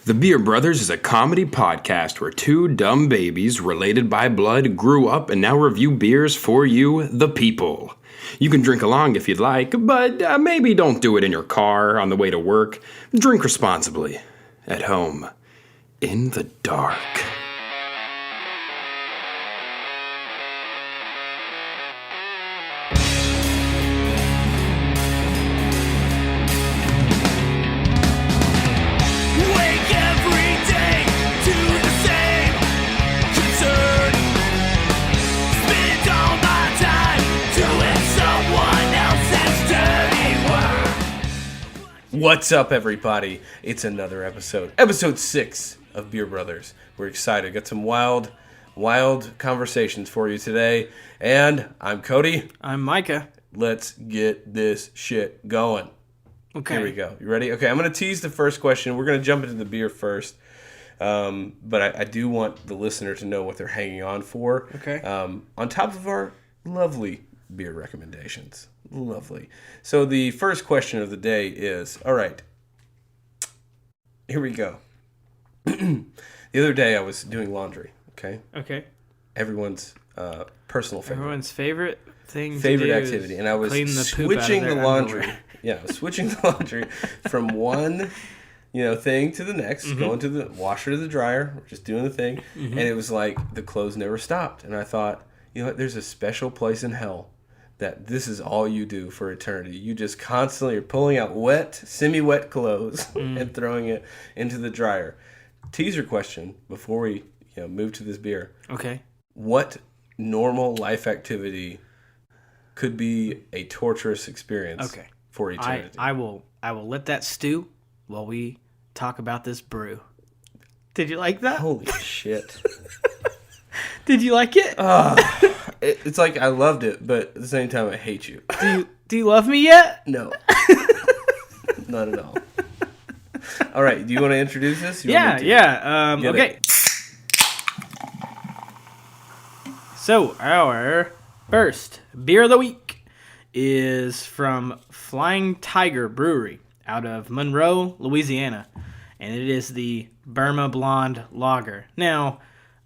The Beer Brothers is a comedy podcast where two dumb babies related by blood grew up and now review beers for you, the people. You can drink along if you'd like, but maybe don't do it in your car on the way to work. Drink responsibly. At home. In the dark. What's up, everybody? It's another episode 6 of Beer Brothers. We're excited. Got some wild conversations for you today. And I'm Cody. I'm Micah. Let's get this shit going. Okay. Here we go. You ready? Okay, I'm going to tease the first question. We're going to jump into the beer first. But I do want the listener to know what they're hanging on for. Okay. On top of our lovely beer recommendations. Lovely. So the first question of the day is, all right, here we go. The other day I was doing laundry, okay? Okay. Everyone's personal favorite. Everyone's favorite thing favorite to do activity. And I was switching the laundry. Yeah, I was switching the laundry from one thing to the next, going to the washer to the dryer, just doing the thing. And it was like the clothes never stopped. And I thought, you know what, there's a special place in hell that this is all you do for eternity. You just constantly are pulling out wet, semi-wet clothes and throwing it into the dryer. Teaser question before we move to this beer. Okay. What normal life activity could be a torturous experience for eternity? I will let that stew while we talk about this brew. Did you like that? Holy shit. Did you like it? It's like I loved it, but at the same time I hate you. Do you love me yet? No. Not at all. All right, do you want to introduce this? Yeah. Okay. So our first beer of the week is from Flying Tiger Brewery out of Monroe, Louisiana, and it is the Burma Blonde Lager. Now,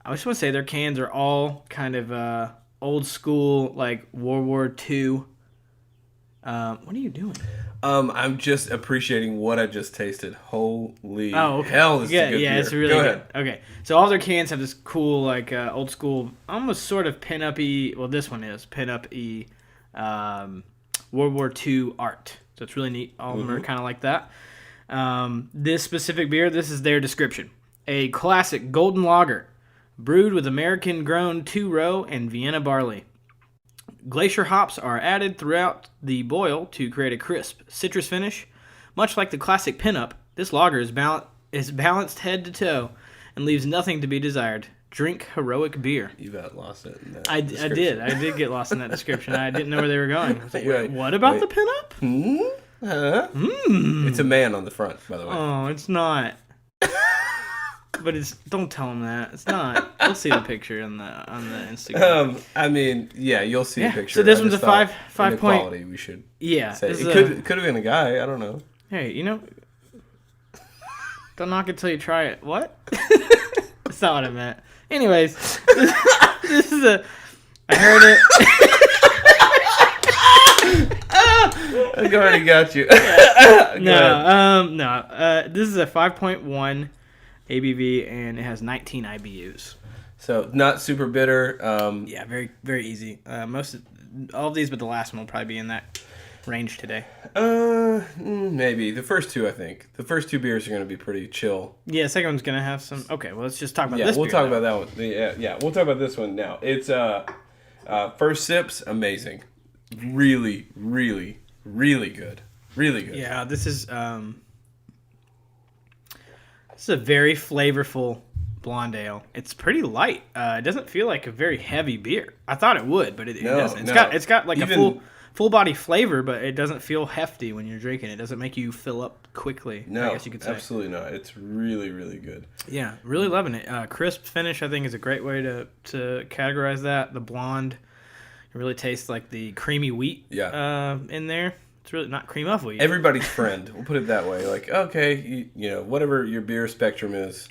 I just want to say their cans are all kind of old school, like World War II. What are you doing? I'm just appreciating what I just tasted. Holy hell, this is a good beer. Yeah, it's really good. Okay, so all their cans have this cool, like old school, almost sort of pin-up-y. Well, this one is pin-up-y World War II art. So it's really neat. All of them are kind of like that. This specific beer, this is their description: a classic golden lager, brewed with American-grown 2-row and Vienna barley. Glacier hops are added throughout the boil to create a crisp citrus finish. Much like the classic pinup, this lager is balanced head to toe and leaves nothing to be desired. Drink heroic beer. You've lost it. I did get lost in that description. I didn't know where they were going. I was like, what about the pinup? It's a man on the front, by the way. Oh, it's not. But don't tell him that. It's not. You'll see the picture on the Instagram. You'll see a picture. So this one's a 5 point. Quality, we should say. It could have been a guy. I don't know. Hey, don't knock it till you try it. What? That's not what I meant. Anyways, this is a. I heard it. I already got you. No. This is a 5.1 ABV, and it has 19 IBUs. So not super bitter. Yeah, very, very easy. All of these, but the last one will probably be in that range today. Maybe the first two. I think the first two beers are going to be pretty chill. Yeah, the second one's going to have some. Okay, well, let's just talk about this. We'll talk about that one. Yeah, we'll talk about this one now. It's first sips, amazing, really, really, really good, really good. Yeah, this is a very flavorful blonde ale. It's pretty light. It doesn't feel like a very heavy beer. I thought it would, but it doesn't. It's got like a full body flavor, but it doesn't feel hefty when you're drinking. It doesn't make you fill up quickly. No, I guess you could say. Absolutely not. It's really, really good. Yeah, really loving it. Crisp finish, I think, is a great way to categorize that. The blonde, it really tastes like the creamy wheat in there. It's really not cream of wheat. Everybody's friend. We'll put it that way. Like, okay, you know, whatever your beer spectrum is,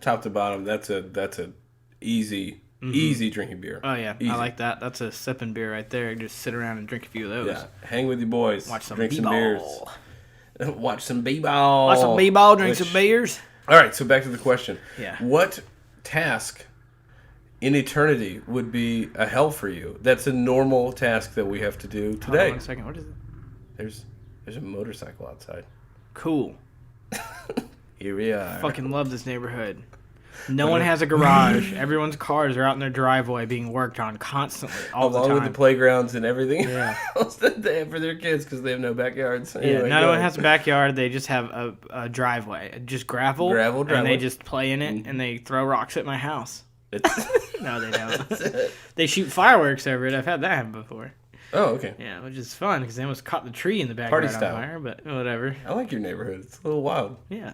top to bottom, that's a easy drinking beer. Oh yeah, easy. I like that. That's a sipping beer right there. Just sit around and drink a few of those. Yeah, hang with your boys. Watch some drink b-ball. some beers. Watch some b-ball. Watch some b-ball. Drink some beers. All right, so back to the question. Yeah. What task in eternity would be a hell for you? That's a normal task that we have to do today. Hold on 1 second. What is it? There's a motorcycle outside. Cool. Here we are. Fucking love this neighborhood. No one has a garage. Everyone's cars are out in their driveway being worked on constantly, all the time. Along with the playgrounds and everything Yeah. else that they have for their kids because they have no backyards. Anyway, No one has a backyard. They just have a driveway. Just gravel. And driveway. they just play in it, and they throw rocks at my house. No, they don't. They shoot fireworks over it. I've had that happen before. Oh, okay. Yeah, which is fun because they almost caught the tree in the Party backyard on style. fire, but whatever. I like your neighborhood. It's a little wild. Yeah,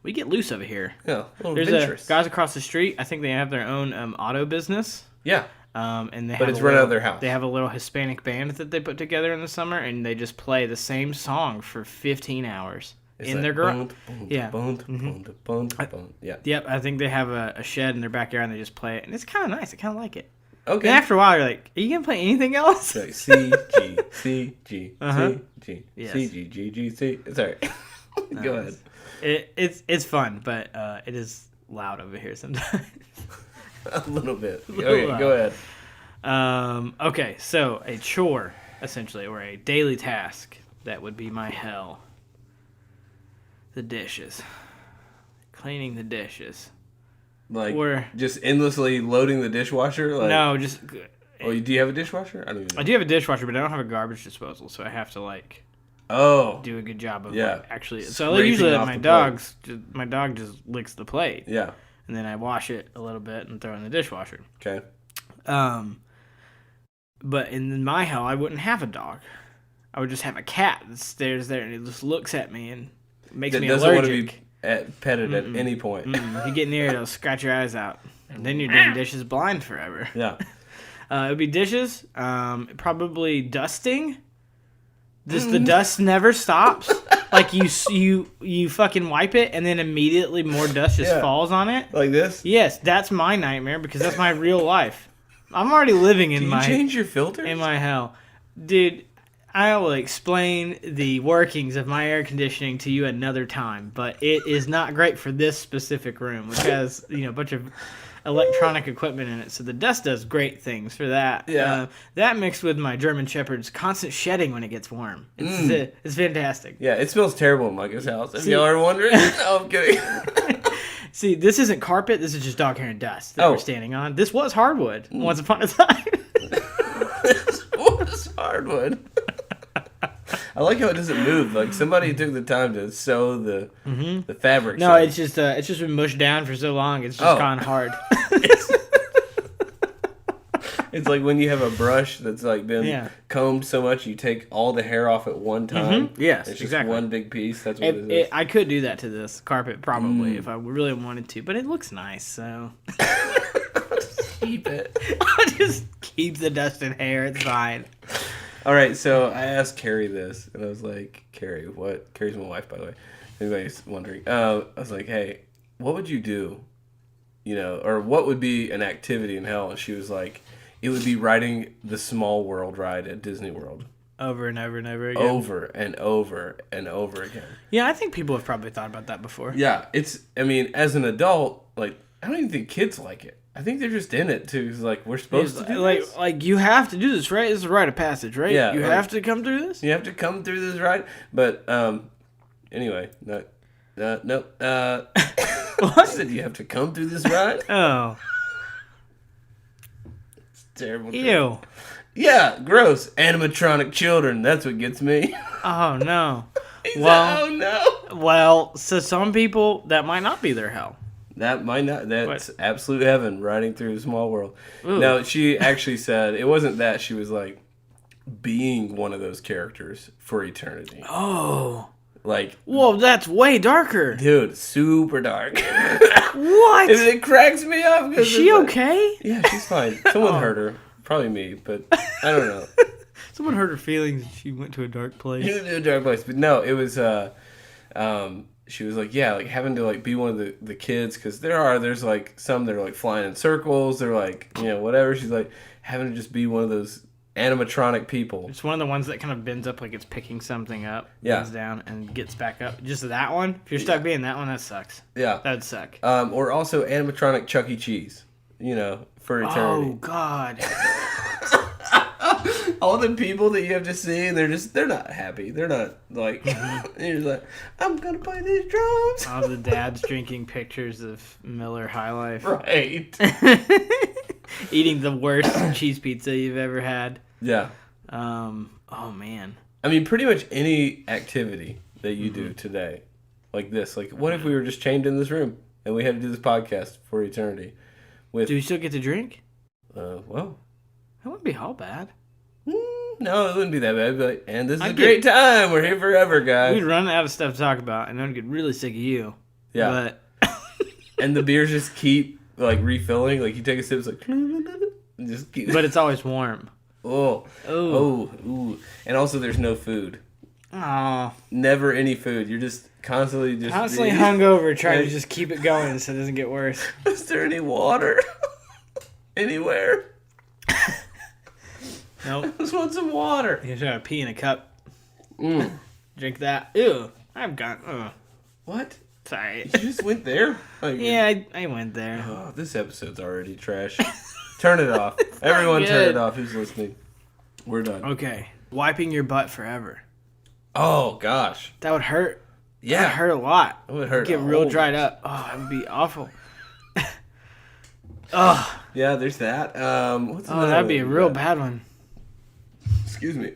we get loose over here. Yeah, a little There's adventurous. guys across the street. I think they have their own auto business. Yeah. And they But it's run out of their house. They have a little Hispanic band that they put together in the summer, and they just play the same song for 15 hours in their garage. Yeah. Yeah. Yep, I think they have a shed in their backyard, and they just play it, and it's kind of nice. I kind of like it. Okay. And after a while, you're like, are you going to play anything else? Like C, G, C, G, Uh-huh. C, G, Yes. C, G, G, G, C. Sorry. Go ahead. It's fun, but it is loud over here sometimes. A little bit. little Okay, loud. go ahead. Okay, so a chore, essentially, or a daily task that would be my hell. The dishes. Cleaning the dishes. Like, Or- just endlessly loading the dishwasher? Like, No, just... Oh, do you have a dishwasher? I don't even know. I do have a dishwasher, but I don't have a garbage disposal, so I have to, like... Oh. do a good job of Yeah. like, actually. So Scraping usually off my the my dog just licks the plate, Yeah. and then I wash it a little bit and throw it in the dishwasher. Okay. But in my hell, I wouldn't have a dog. I would just have a cat that stares there and it just looks at me and makes That me doesn't allergic. want to be petted at any point. If you get near it, it'll scratch your eyes out, and then you're doing dishes blind forever. Yeah. It would be dishes, probably dusting. Just the dust never stops. Like you fucking wipe it, and then immediately more dust just falls on it. Like this? Yes, that's my nightmare because that's my real life. I'm already living in Do you change your filters? in my hell, dude. I will explain the workings of my air conditioning to you another time, but it is not great for this specific room, which has a bunch of electronic equipment in it. So the dust does great things for that. Yeah. That mixed with my German Shepherd's constant shedding when it gets warm. It's fantastic. Yeah, it smells terrible in Micah's house. If y'all are wondering. No, I'm kidding. See, this isn't carpet. This is just dog hair and dust that we're standing on. This was hardwood once upon a time. This was hardwood. I like how it doesn't move. Like somebody took the time to sew the fabric. No, it's just been mushed down for so long. It's just gone hard. It's like when you have a brush that's like been combed so much, you take all the hair off at one time. Yes, it's just exactly. one big piece. That's what it is. I could do that to this carpet probably if I really wanted to, but it looks nice, so Keep it. I just keep the dust and hair. It's fine. All right, so I asked Carrie this, and I was like, Carrie, what? Carrie's my wife, by the way. Anybody's wondering. I was like, hey, what would you do? Or what would be an activity in hell? And she was like, it would be riding the Small World ride at Disney World. Over and over and over again. Over and over and over again. Yeah, I think people have probably thought about that before. Yeah, as an adult, like, I don't even think kids like it. I think they're just in it too. It's like we're supposed to do this. Like you have to do this, right? This is a rite of passage, right? Yeah, you have to come through this. You have to come through this ride. But anyway, nope. What? I said you have to come through this ride. Oh, It's terrible. ew. Yeah, gross. Animatronic children. That's what gets me. Oh no. Oh no. Well, so some people that might not be their hell. That might not. That's absolute heaven riding through a Small World. Ooh. No, she actually said it wasn't that. She was like being one of those characters for eternity. Oh. Like, Whoa, that's way darker. dude, super dark. What? It cracks me up. Is she okay? Yeah, she's fine. Someone hurt her. Probably me, but I don't know. Someone hurt her feelings and she went to a dark place. You went to a dark place. But no, it was, she was like, yeah, like having to like be one of the kids, because there's like some that are like flying in circles. They're like, whatever. She's like having to just be one of those animatronic people. It's one of the ones that kind of bends up like it's picking something up, Yeah. bends down, and gets back up. Just that one? If you're stuck being that one, that sucks. Yeah. That'd suck. Or also animatronic Chuck E. Cheese, for eternity. Oh, God. All the people that you have to see, they're not happy. They're not like, you're just like, I'm going to play these drums. All the dads drinking pictures of Miller High Life. Right. Eating the worst cheese pizza you've ever had. Yeah. Oh, man. I mean, pretty much any activity that you do today, like this, like what if we were just chained in this room and we had to do this podcast for eternity? With, Do you still get to drink? well, That wouldn't be all bad. no, it wouldn't be that bad. But and this is I'd a great time. We're here forever, guys. We'd run out of stuff to talk about, and I'd get really sick of you. Yeah. But And the beers just keep like refilling. Like you take a sip, it's like, and just keep. but it's always warm. Oh, ooh. And also, there's no food. Oh, Never any food. You're just constantly hungover, trying to just keep it going so it doesn't get worse. Is there any water anywhere? Nope. I just want some water. You try to pee in a cup. Drink that. Ew. I've got. What? Sorry. You just went there? Like, Yeah, I went there. Oh, this episode's already trash. Turn it off. Everyone turn good. it off. Who's listening? We're done. Okay. Wiping your butt forever. Oh, gosh. That would hurt. Yeah. That would hurt a lot. It would hurt Get a real whole dried bunch. up. Oh, that would be awful. Oh, Yeah, there's that. What's another that'd be a one? real bad one. Excuse me.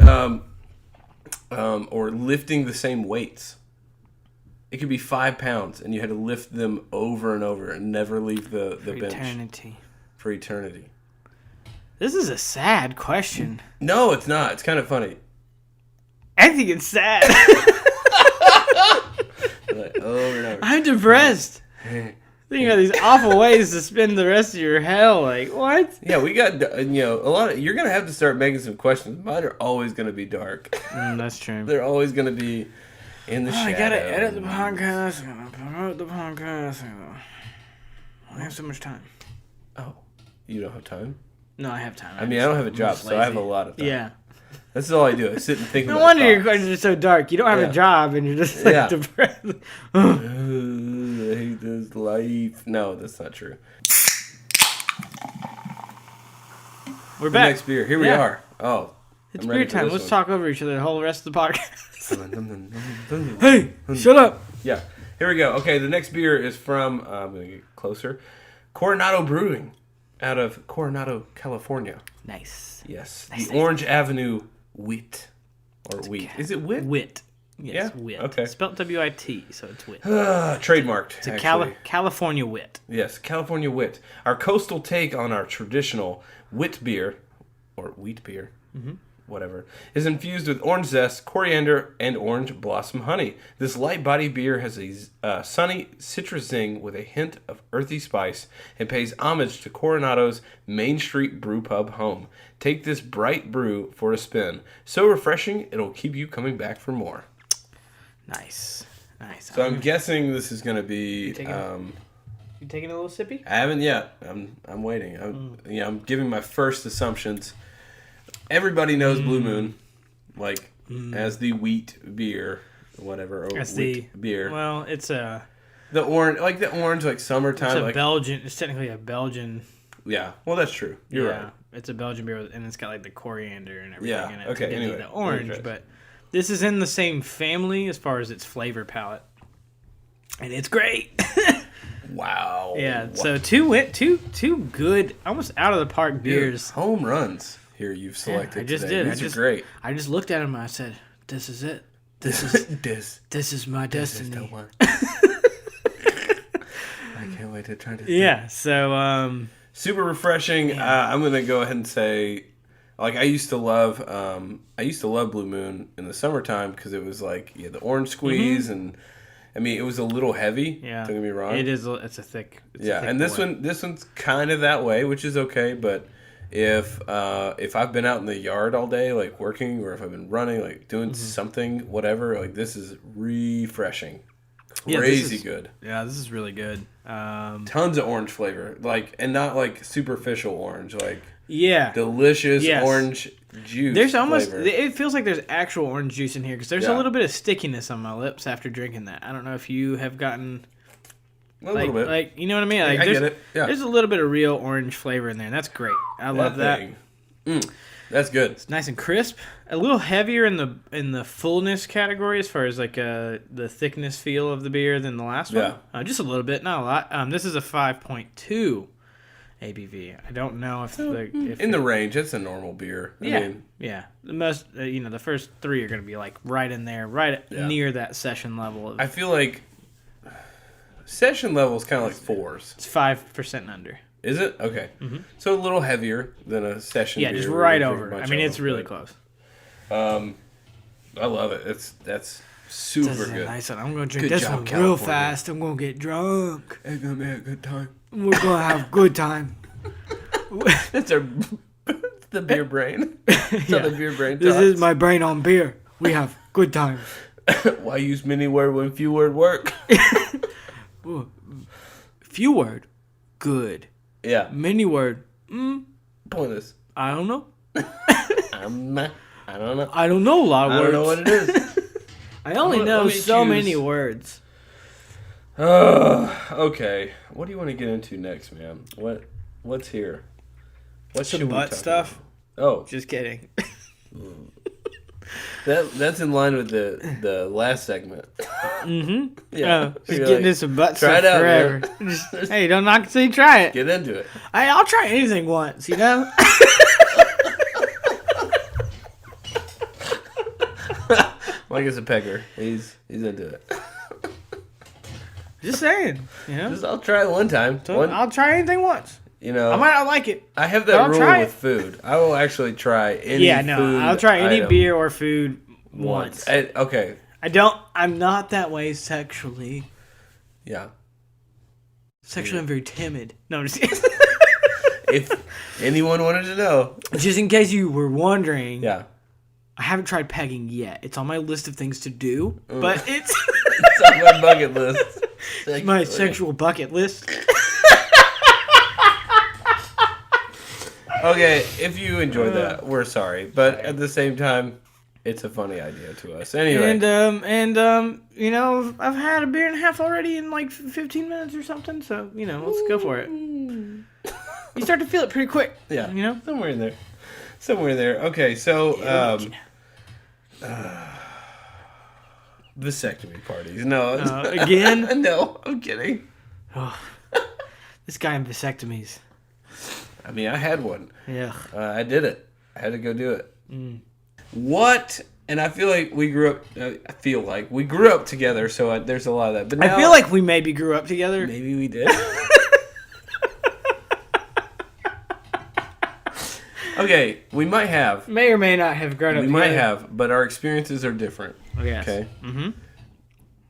Or lifting the same weights. It could be 5 pounds, and you had to lift them over and over and never leave the bench Eternity. for eternity. This is a sad question. No, it's not. It's kind of funny. I think it's sad. Like, over and over. I'm depressed. Thinking about these awful ways to spend the rest of your hell. Like, what? Yeah, we got, a lot of, you're going to have to start making some questions. Mine are always going to be dark. That's true. They're always going to be in the shadow. I gotta edit the podcast. I'm gonna promote the podcast. I have so much time. Oh, you don't have time? No, I have time. I mean, I don't have a job, so I have a lot of time. Yeah. That's all I do. I sit and think No about wonder your thoughts. questions are so dark. You don't have Yeah. a job and you're just like Yeah. depressed. I hate this life. No, that's not true. We're The back. next beer. Here we Yeah. are. Oh. It's I'm ready beer for time. this Let's one. talk over each other the whole rest of the podcast. Hey, Shut up. Yeah. Here we go. Okay, the next beer is from, I'm going to get closer, Coronado Brewing out of Coronado, California. Nice. Yes. Nice, The nice. Orange Avenue Wheat. Or wheat. Is it wit? Wit. Yes, Yeah? wit. Okay. Spelled W-I-T, so it's wit. Trademarked. It's a actually. California wit. Yes, California wit. Our coastal take on our traditional wit beer, or wheat beer, whatever, is infused with orange zest, coriander, and orange blossom honey. This light body beer has a sunny citrus zing with a hint of earthy spice and pays homage to Coronado's Main Street brew pub home. Take this bright brew for a spin. So refreshing, it'll keep you coming back for more. Nice. Nice. So I'm guessing this is going to be... You taking a little sippy? I haven't yet. I'm waiting. I'm giving my first assumptions. Everybody knows Blue Moon, like as the wheat beer, whatever, or That's wheat beer. Well, it's a The orange, like summertime. it's a like, Belgian. It's technically a Belgian. yeah, well that's true. You're right. It's a Belgian beer, and it's got like the coriander and everything Yeah, in it. okay, to give you anyway, the orange, okay. but this is in the same family as far as its flavor palette, and it's great. Wow. Yeah. So two good, almost out of the park beers. Home runs here you've selected. I just today. did. These are great. I just looked at them and I said, "This is it. This is this is my destiny." the one. I can't wait to try this. Yeah. So Super refreshing. I'm gonna go ahead and say, like I used to love Blue Moon in the summertime because it was like you had the orange squeeze and I mean it was a little heavy. yeah, Don't get me wrong. It is. It's a thick. It's a Yeah, thick and boy. this one's kind of that way, which is okay, but if I've been out in the yard all day, like working, or if I've been running, like doing something, whatever, like this is refreshing. Crazy good. Yeah, this is really good. Tons of orange flavor, like, and not like superficial orange, like delicious orange juice. There's almost flavor. it feels like there's actual orange juice in here because there's a little bit of stickiness on my lips after drinking that. I don't know if you have gotten a little bit, like you know what I mean. Like, I get it. Yeah, there's a little bit of real orange flavor in there. And that's great. I love that. That's good. It's nice and crisp. A little heavier in the fullness category as far as like the thickness feel of the beer than the last one. Just a little bit, not a lot. This is a 5.2 ABV. I don't know if in the range. It's a normal beer. I mean, the most the first three are going to be like right in there, near that session level. I feel like session level is kind of like 4s. It's 5% and under. Is it? Okay. Mm-hmm. So a little heavier than a session beer. Yeah, just right over. I mean, it's really close. I love it. That's super good. Nice one. I'm going to drink this one real fast. I'm going to get drunk. It's going to be a good time. We're going to have a good time. That's the beer brain. The beer brain talks. This is my brain on beer. We have good times. Why use many word when few word work? Few word, good. Yeah. Many word, pointless. I don't know. I don't know. I don't know a lot of words. I don't know what it is. I only know so many words. Okay. What do you want to get into next, man? What's here? What's some butt stuff? About? Oh, just kidding. That's in line with the last segment. Mm-hmm. Yeah. Just getting into some butt try stuff it out, forever. Hey, don't knock until you try it. Get into it. I'll try anything once, you know? Micah's a pecker. He's into it. Just saying, you know? I'll try it one time. I'll try anything once. You know, I might not like it. I have that rule with food. I will actually try any food. I'll try any beer or food once. Okay. I'm not that way sexually. Yeah. Sexually, I'm very timid. No, I'm just kidding. If anyone wanted to know. Just in case you were wondering. Yeah. I haven't tried pegging yet. It's on my list of things to do, but it's on my bucket list. It's my sexual bucket list. Okay, if you enjoyed that, we're sorry, but at the same time, it's a funny idea to us. Anyway, and you know, I've had a beer and a half already in like 15 minutes or something, so you know, let's go for it. You start to feel it pretty quick. Yeah, you know, somewhere in there. Okay, so vasectomy parties. No, again? No, I'm kidding. Oh, this guy in vasectomies. I mean, I had one. Yeah. I did it. I had to go do it. What? And I feel like we grew up together, so there's a lot of that. But now, I feel like we maybe grew up together. Maybe we did. Okay, we might have. May or may not have grown up together. We might have, but our experiences are different. Oh, yes. Okay? Mm-hmm.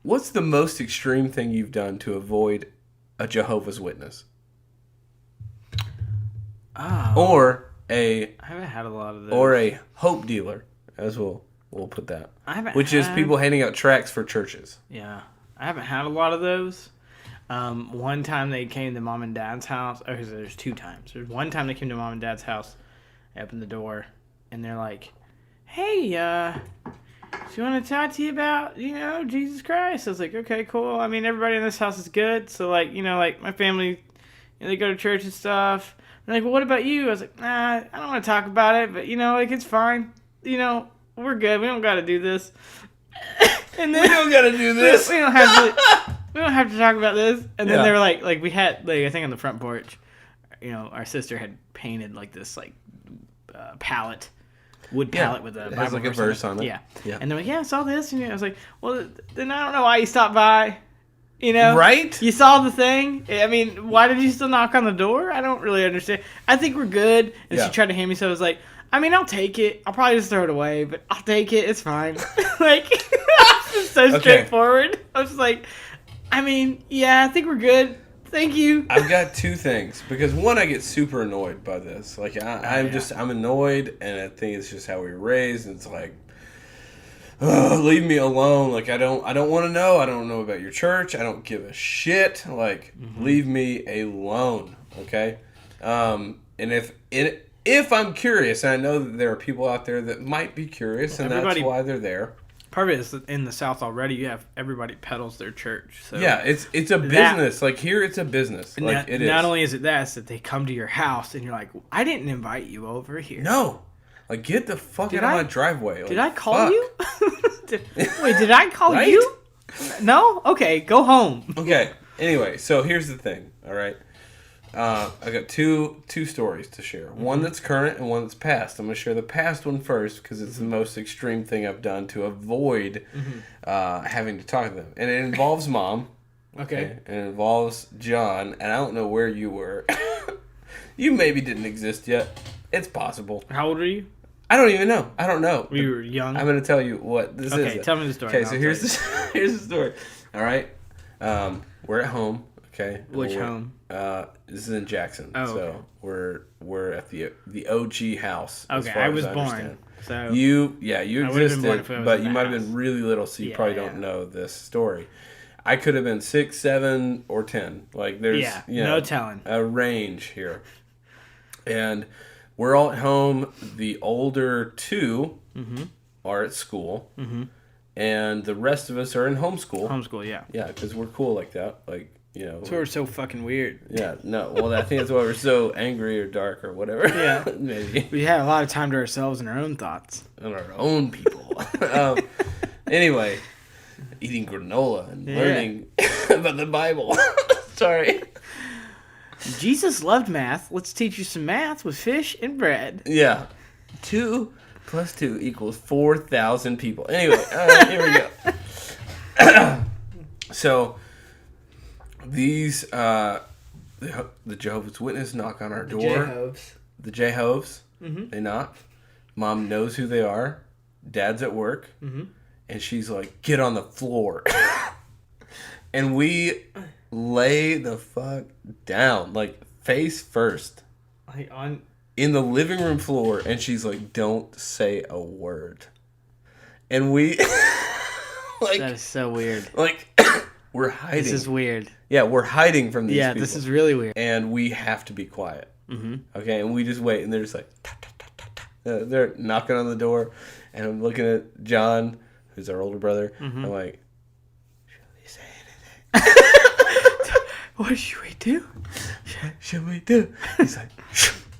What's the most extreme thing you've done to avoid a Jehovah's Witness? Oh. Or I haven't had a lot of those. Or a hope dealer, as we'll put that. Which is people handing out tracts for churches. Yeah. I haven't had a lot of those. One time they came to mom and dad's house. Okay, so there's two times. There's one time they came to mom and dad's house. I opened the door, and they're like, "Hey, do you want to talk to you about, Jesus Christ?" I was like, "Okay, cool. I mean, everybody in this house is good. So, like, like my family, they go to church and stuff." They're like, "Well, what about you?" I was like, "Nah, I don't want to talk about it, but, like, it's fine. We're good. We don't got to do this." And then, we don't got to do this. We don't have to talk about this. And then they were like, we had, like, I think on the front porch, our sister had painted, like, this, like, wood palette with a Bible has, like, a verse on it. Yeah. And they're like, "Yeah, I saw this." And I was like, "Well, then I don't know why you stopped by." Right? You saw the thing. I mean, why did you still knock on the door? I don't really understand. I think we're good. And she tried to hand me so I was like, I mean, I'll take it. I'll probably just throw it away, but I'll take it. It's fine. Like, it's so straightforward. I was just like, I mean, yeah, I think we're good Thank you. I've got two things because one, I get super annoyed by this. Like I'm annoyed, and I think it's just how we were raised. And it's like, leave me alone. Like I don't want to know. I don't know about your church. I don't give a shit. Like leave me alone. Okay. And if I'm curious, and I know that there are people out there that might be curious, and that's why they're there. Part of it is that in the South already, you have everybody peddles their church. So yeah, it's a business. Like here, it's a business. Like it is. Not only is it that, it's that they come to your house and you're like, I didn't invite you over here. No, like get the fuck out of my driveway. Did I call you? Wait, did I call you? No. Okay, go home. Okay. Anyway, so here's the thing. All right. I got two stories to share. One that's current and one that's past. I'm going to share the past one first because it's the most extreme thing I've done to avoid having to talk to them. And it involves Mom. Okay. And it involves John. And I don't know where you were. You maybe didn't exist yet. It's possible. How old are you? I don't even know. I don't know. You were young? I'm going to tell you what this is. Okay, tell me the story. Okay, so here's the story. All right. We're at home. Okay. Which home? This is in Jackson. Oh, so okay. we're at the OG house. Okay, I was born. So you existed, but you might have been really little, so you probably don't know this story. I could have been 6, 7, or 10. Like there's no telling. A range here. And we're all at home. The older two are at school, and the rest of us are in homeschool. Homeschool, yeah. Yeah, because we're cool like that. Like. You know, that's why we're so fucking weird. Yeah, no. Well, I think that's why we're so angry or dark or whatever. Yeah, maybe. We had a lot of time to ourselves and our own thoughts. And our own people. Anyway, eating granola and learning about the Bible. Sorry. Jesus loved math. Let's teach you some math with fish and bread. Yeah. 2 + 2 = 4,000 people. Anyway, here we go. So... These, the Jehovah's Witnesses knock on our door. The Jehovah's. They knock. Mom knows who they are. Dad's at work. And she's like, get on the floor. And we lay the fuck down, like face first. In the living room floor. And she's like, don't say a word. And we, like. That is so weird. Like, we're hiding. This is weird. Yeah, we're hiding from these people. Yeah, this is really weird. And we have to be quiet. Okay, and we just wait, and they're just like, ta, ta, ta, ta, ta. They're knocking on the door, and I'm looking at John, who's our older brother. I'm like, should we say anything? What should we do? Should we do? He's like,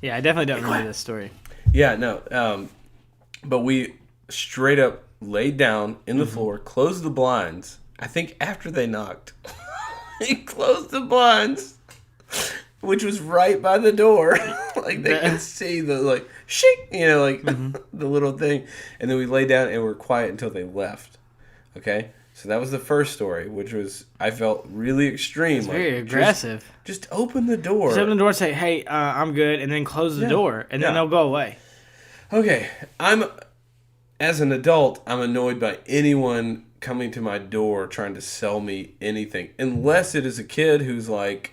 yeah, I definitely don't remember this story. Yeah, no. But we straight up laid down in the floor, closed the blinds. I think after they knocked, he closed the blinds, which was right by the door. Like they could see the like shake, you know, like the little thing. And then we lay down and we're quiet until they left. Okay, so that was the first story, which was I felt really extreme. It's very aggressive. Just open the door. Just open the door and say, "Hey, I'm good," and then close the door, and then they'll go away. Okay, as an adult, I'm annoyed by anyone coming to my door trying to sell me anything, unless it is a kid who's like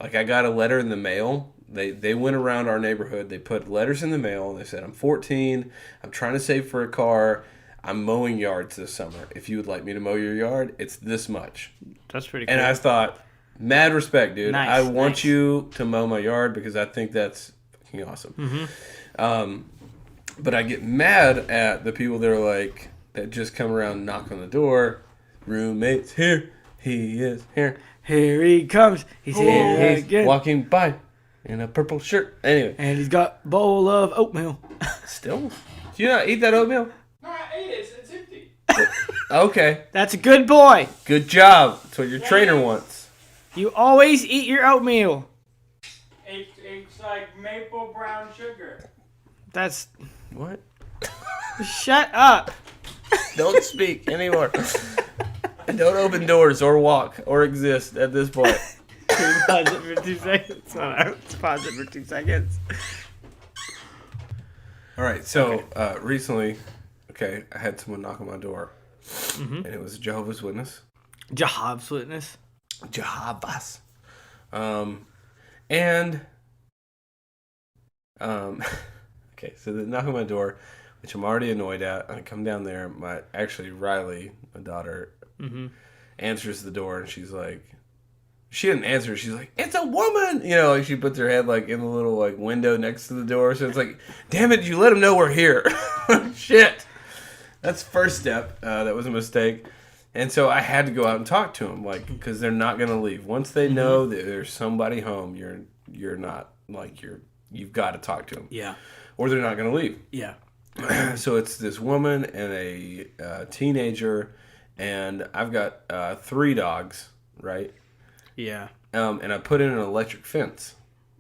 I got a letter in the mail. They went around our neighborhood. They put letters in the mail. And they said, I'm 14. I'm trying to save for a car. I'm mowing yards this summer. If you would like me to mow your yard, it's this much. That's pretty cool. And I thought, mad respect, dude. Nice, I want you to mow my yard because I think that's fucking awesome. But I get mad at the people that are like, that just come around and knock on the door. Roommate's here. He is here. Here he comes. He's here again. Walking by in a purple shirt. Anyway. And he's got a bowl of oatmeal. Still? Do you not eat that oatmeal? No, I ate it. It's empty. Okay. That's a good boy. Good job. That's what your trainer wants. You always eat your oatmeal. It's like maple brown sugar. That's... What? Shut up. Don't speak anymore. And don't open doors or walk or exist at this point. Pause it for 2 seconds. Let's pause it for 2 seconds. All right, so recently, I had someone knock on my door, and it was a Jehovah's Witness. Jehovah's Witness? Jehovah's. And okay, so they knock on my door, which I'm already annoyed at. I come down there. Riley, my daughter, answers the door, and she's like, she didn't answer. She's like, "It's a woman!" You know, like she puts her head like in the little like window next to the door. So it's like, damn it, you let them know we're here. Shit. That's first step. That was a mistake. And so I had to go out and talk to them, like, because they're not gonna leave. Once they know that there's somebody home, you're not like you've got to talk to them. Yeah. Or they're not gonna leave. Yeah. So it's this woman and a teenager, and I've got 3 dogs, right? Yeah. And I put in an electric fence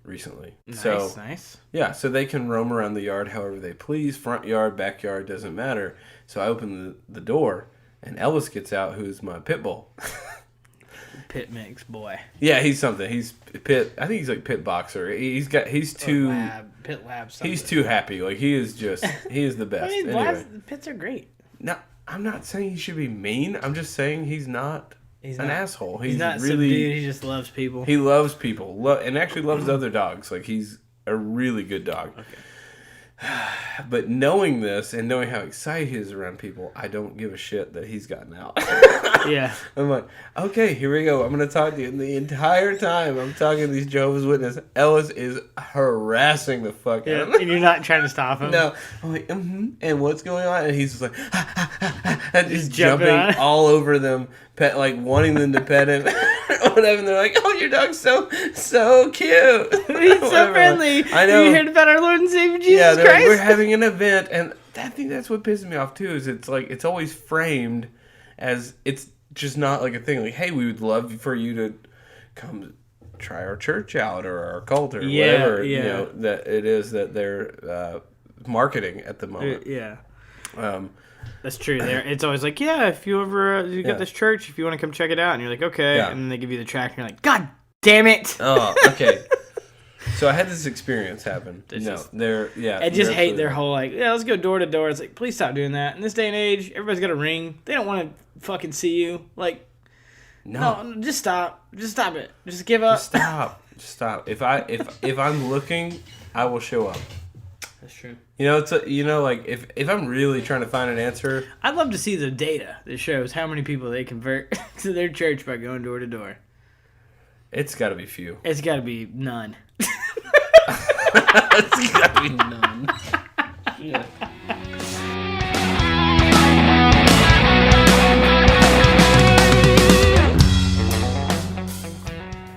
recently. Nice. Yeah, so they can roam around the yard however they please, front yard, backyard, doesn't matter. So I open the door, and Ellis gets out, who's my pit bull. Pit mix boy. Yeah, he's something. He's pit. I think he's like pit boxer. He's too pit lab. Something. He's too happy. Like he is the best. I mean, anyway, pits are great. No, I'm not saying he should be mean. I'm just saying he's not an asshole. He's not really subdued. He just loves people. He loves people, and actually loves other dogs. Like he's a really good dog. Okay. But knowing this and knowing how excited he is around people, I don't give a shit that he's gotten out. Yeah. I'm like, okay, here we go. I'm going to talk to you. And the entire time I'm talking to these Jehovah's Witnesses, Ellis is harassing the fuck out of him. And you're not trying to stop him. No. I'm like, and what's going on? And he's just like, and just jumping jumping all over them, like wanting them to pet him. Or whatever. And they're like, oh, your dog's so cute. He's so friendly. I know. You heard about our Lord and Savior Jesus Christ? Like, we're having an event, and I think that's what pisses me off too. Is it's like it's always framed as it's just not like a thing. Like, hey, we would love for you to come try our church out or our cult or whatever. Yeah. You know that it is that they're marketing at the moment. Yeah. That's true. It's always like, yeah, if you ever you got this church, if you want to come check it out, and you're like, okay, and then they give you the track, and you're like, God damn it! Oh, okay. So I had this experience happen. I just hate their whole like, yeah, let's go door to door. It's like, please stop doing that. In this day and age, everybody's got a ring. They don't want to fucking see you. Like, no, just stop. Just stop it. Just give up. Just stop. If I'm looking, I will show up. That's true. You know, like if I'm really trying to find an answer, I'd love to see the data that shows how many people they convert to their church by going door to door. It's got to be few. It's got to be none. It's got to be none. Yeah.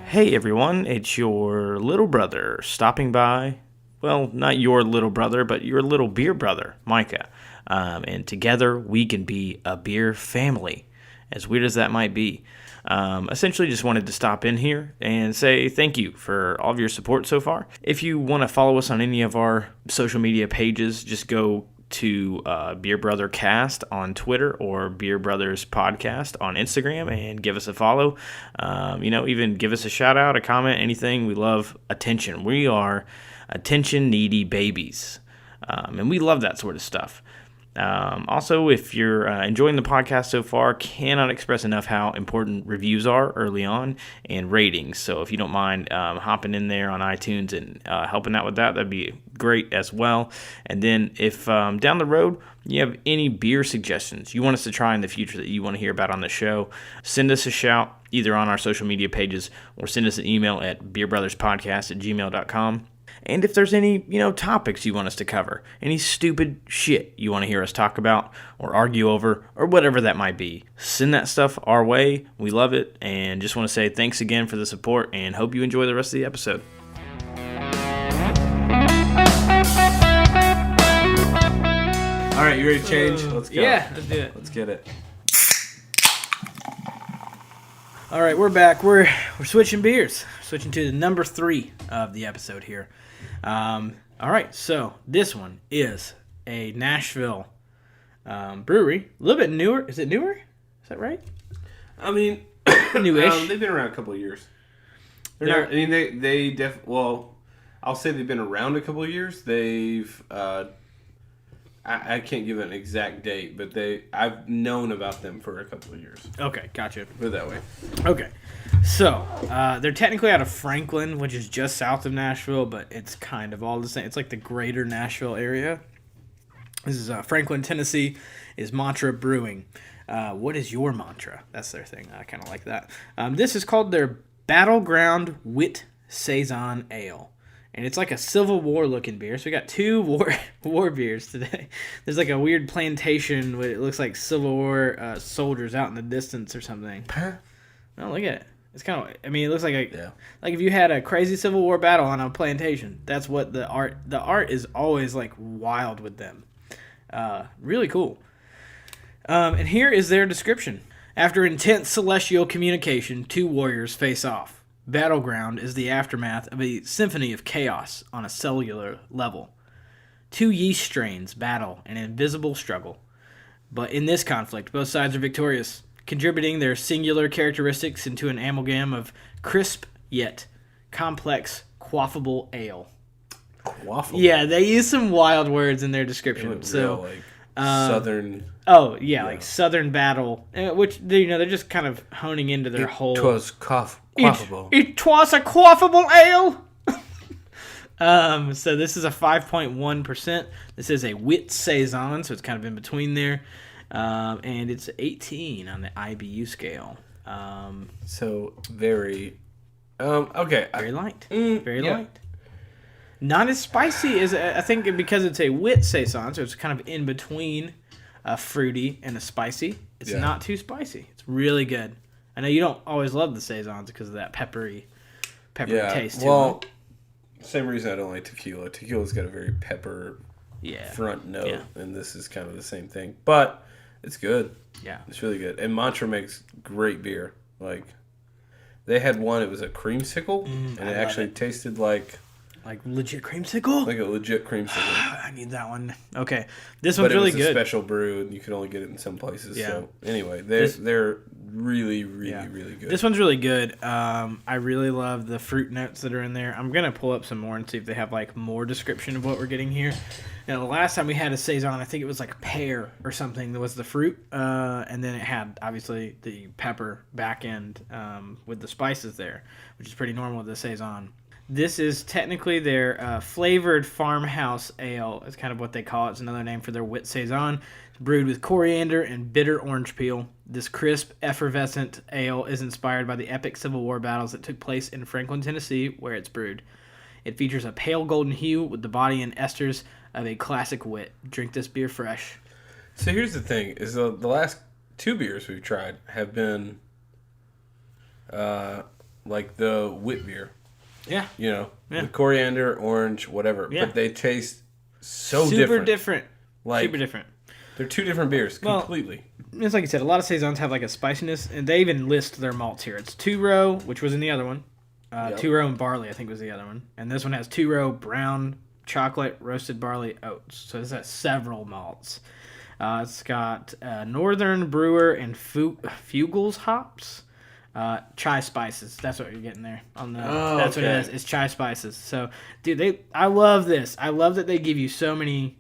Hey everyone, it's your little brother stopping by. Well, not your little brother, but your little beer brother, Micah. And together we can be a beer family, as weird as that might be. Essentially just wanted to stop in here and say thank you for all of your support so far. If you want to follow us on any of our social media pages, just go to Beer Brother Cast on Twitter or Beer Brothers Podcast on Instagram and give us a follow. Even give us a shout out, a comment, anything. We love attention. We are attention needy babies, and we love that sort of stuff. Also, if you're enjoying the podcast so far, cannot express enough how important reviews are early on and ratings. So if you don't mind hopping in there on iTunes and helping out with that, that'd be great as well. And then if down the road you have any beer suggestions you want us to try in the future that you want to hear about on the show, send us a shout either on our social media pages or send us an email at beerbrotherspodcast@gmail.com. And if there's any, topics you want us to cover, any stupid shit you want to hear us talk about or argue over or whatever that might be, send that stuff our way. We love it. And just want to say thanks again for the support and hope you enjoy the rest of the episode. All right, you ready to change? Let's go. Yeah, let's do it. Let's get it. All right, we're back. We're switching beers. Switching to the number 3 of the episode here. All right, so this one is a Nashville brewery. A little bit newer. Is it newer? Is that right? I mean, newish. They've been around a couple of years. Well, I'll say they've been around a couple of years. They've I can't give an exact date, but I've known about them for a couple of years. Okay, gotcha. Put it that way. Okay. So, they're technically out of Franklin, which is just south of Nashville, but it's kind of all the same. It's like the greater Nashville area. This is Franklin, Tennessee, is Mantra Brewing. What is your mantra? That's their thing. I kind of like that. This is called their Battleground Wit Saison Ale. And it's like a Civil War looking beer. So we got two war beers today. There's like a weird plantation where it looks like Civil War soldiers out in the distance or something. Oh, look at it. It's kind of, I mean, it looks like like if you had a crazy Civil War battle on a plantation. That's what the art is always like wild with them. Really cool. And here is their description. After intense celestial communication, two warriors face off. Battleground is the aftermath of a symphony of chaos on a cellular level. Two yeast strains battle an invisible struggle. But in this conflict, both sides are victorious, contributing their singular characteristics into an amalgam of crisp yet complex quaffable ale. Quaffable? Yeah, they use some wild words in their description. So, like southern... Oh, yeah, like Southern Battle, which, they're just kind of honing into their whole... It was quaffable. It was a quaffable ale! So this is a 5.1%. This is a wit saison, so it's kind of in between there. And it's 18 on the IBU scale. So very... okay. Very light. Very light. Not as spicy as... I think because it's a wit saison, so it's kind of in between a fruity and a spicy. It's not too spicy. It's really good. I know you don't always love the saisons because of that peppery taste to well, same reason I don't like tequila. Tequila's got a very pepper front note, and this is kind of the same thing. But it's good. Yeah. It's really good. And Mantra makes great beer. Like, they had one, it was a creamsicle, and it actually tasted like legit creamsicle? Like a legit creamsicle. I need that one. Okay. This one's really good. But it was a special brew, and you could only get it in some places. Yeah. So, anyway, they're really, really, really good. This one's really good. I really love the fruit notes that are in there. I'm going to pull up some more and see if they have, like, more description of what we're getting here. Now, the last time we had a saison, I think it was, like, pear or something that was the fruit. And then it had, obviously, the pepper back end with the spices there, which is pretty normal with the saison. This is technically their flavored farmhouse ale. It's kind of what they call it. It's another name for their wit saison. It's brewed with coriander and bitter orange peel. This crisp, effervescent ale is inspired by the epic Civil War battles that took place in Franklin, Tennessee, where it's brewed. It features a pale golden hue with the body and esters of a classic wit. Drink this beer fresh. So here's the thing: is the last two beers we've tried have been like the wit beer. Yeah. With coriander, orange, whatever. Yeah. But they taste so super different. Like, super different. They're two different beers, completely. It's like you said, a lot of saisons have like a spiciness, and they even list their malts here. It's 2-row, which was in the other one. 2-row and barley, I think, was the other one. And this one has 2-row brown chocolate roasted barley oats. So it's got several malts. It's got Northern Brewer and Fugels hops. Chai spices. That's what you're getting there. That's what it is. It's chai spices. So, dude, I love this. I love that they give you so many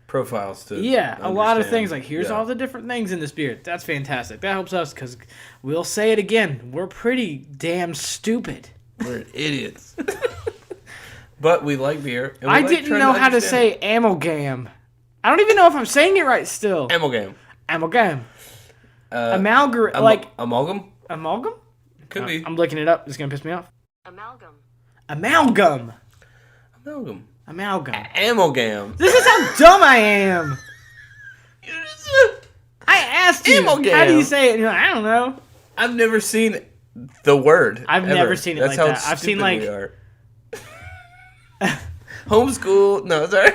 profiles to a lot of things. Like, here's all the different things in this beer. That's fantastic. That helps us because we'll say it again. We're pretty damn stupid. We're idiots. But we like beer. And I didn't know how to say amalgam. I don't even know if I'm saying it right still. Amalgam. Amalgam. Amalgam. Amalgam? Could be. I'm looking it up. It's going to piss me off. Amalgam. Amalgam. Amalgam. This is how dumb I am. I asked you, Amalgam. How do you say it? You're like, I don't know. I've never seen the word. I've never seen it That's like how that. I've seen like... we are. Homeschool. No, sorry.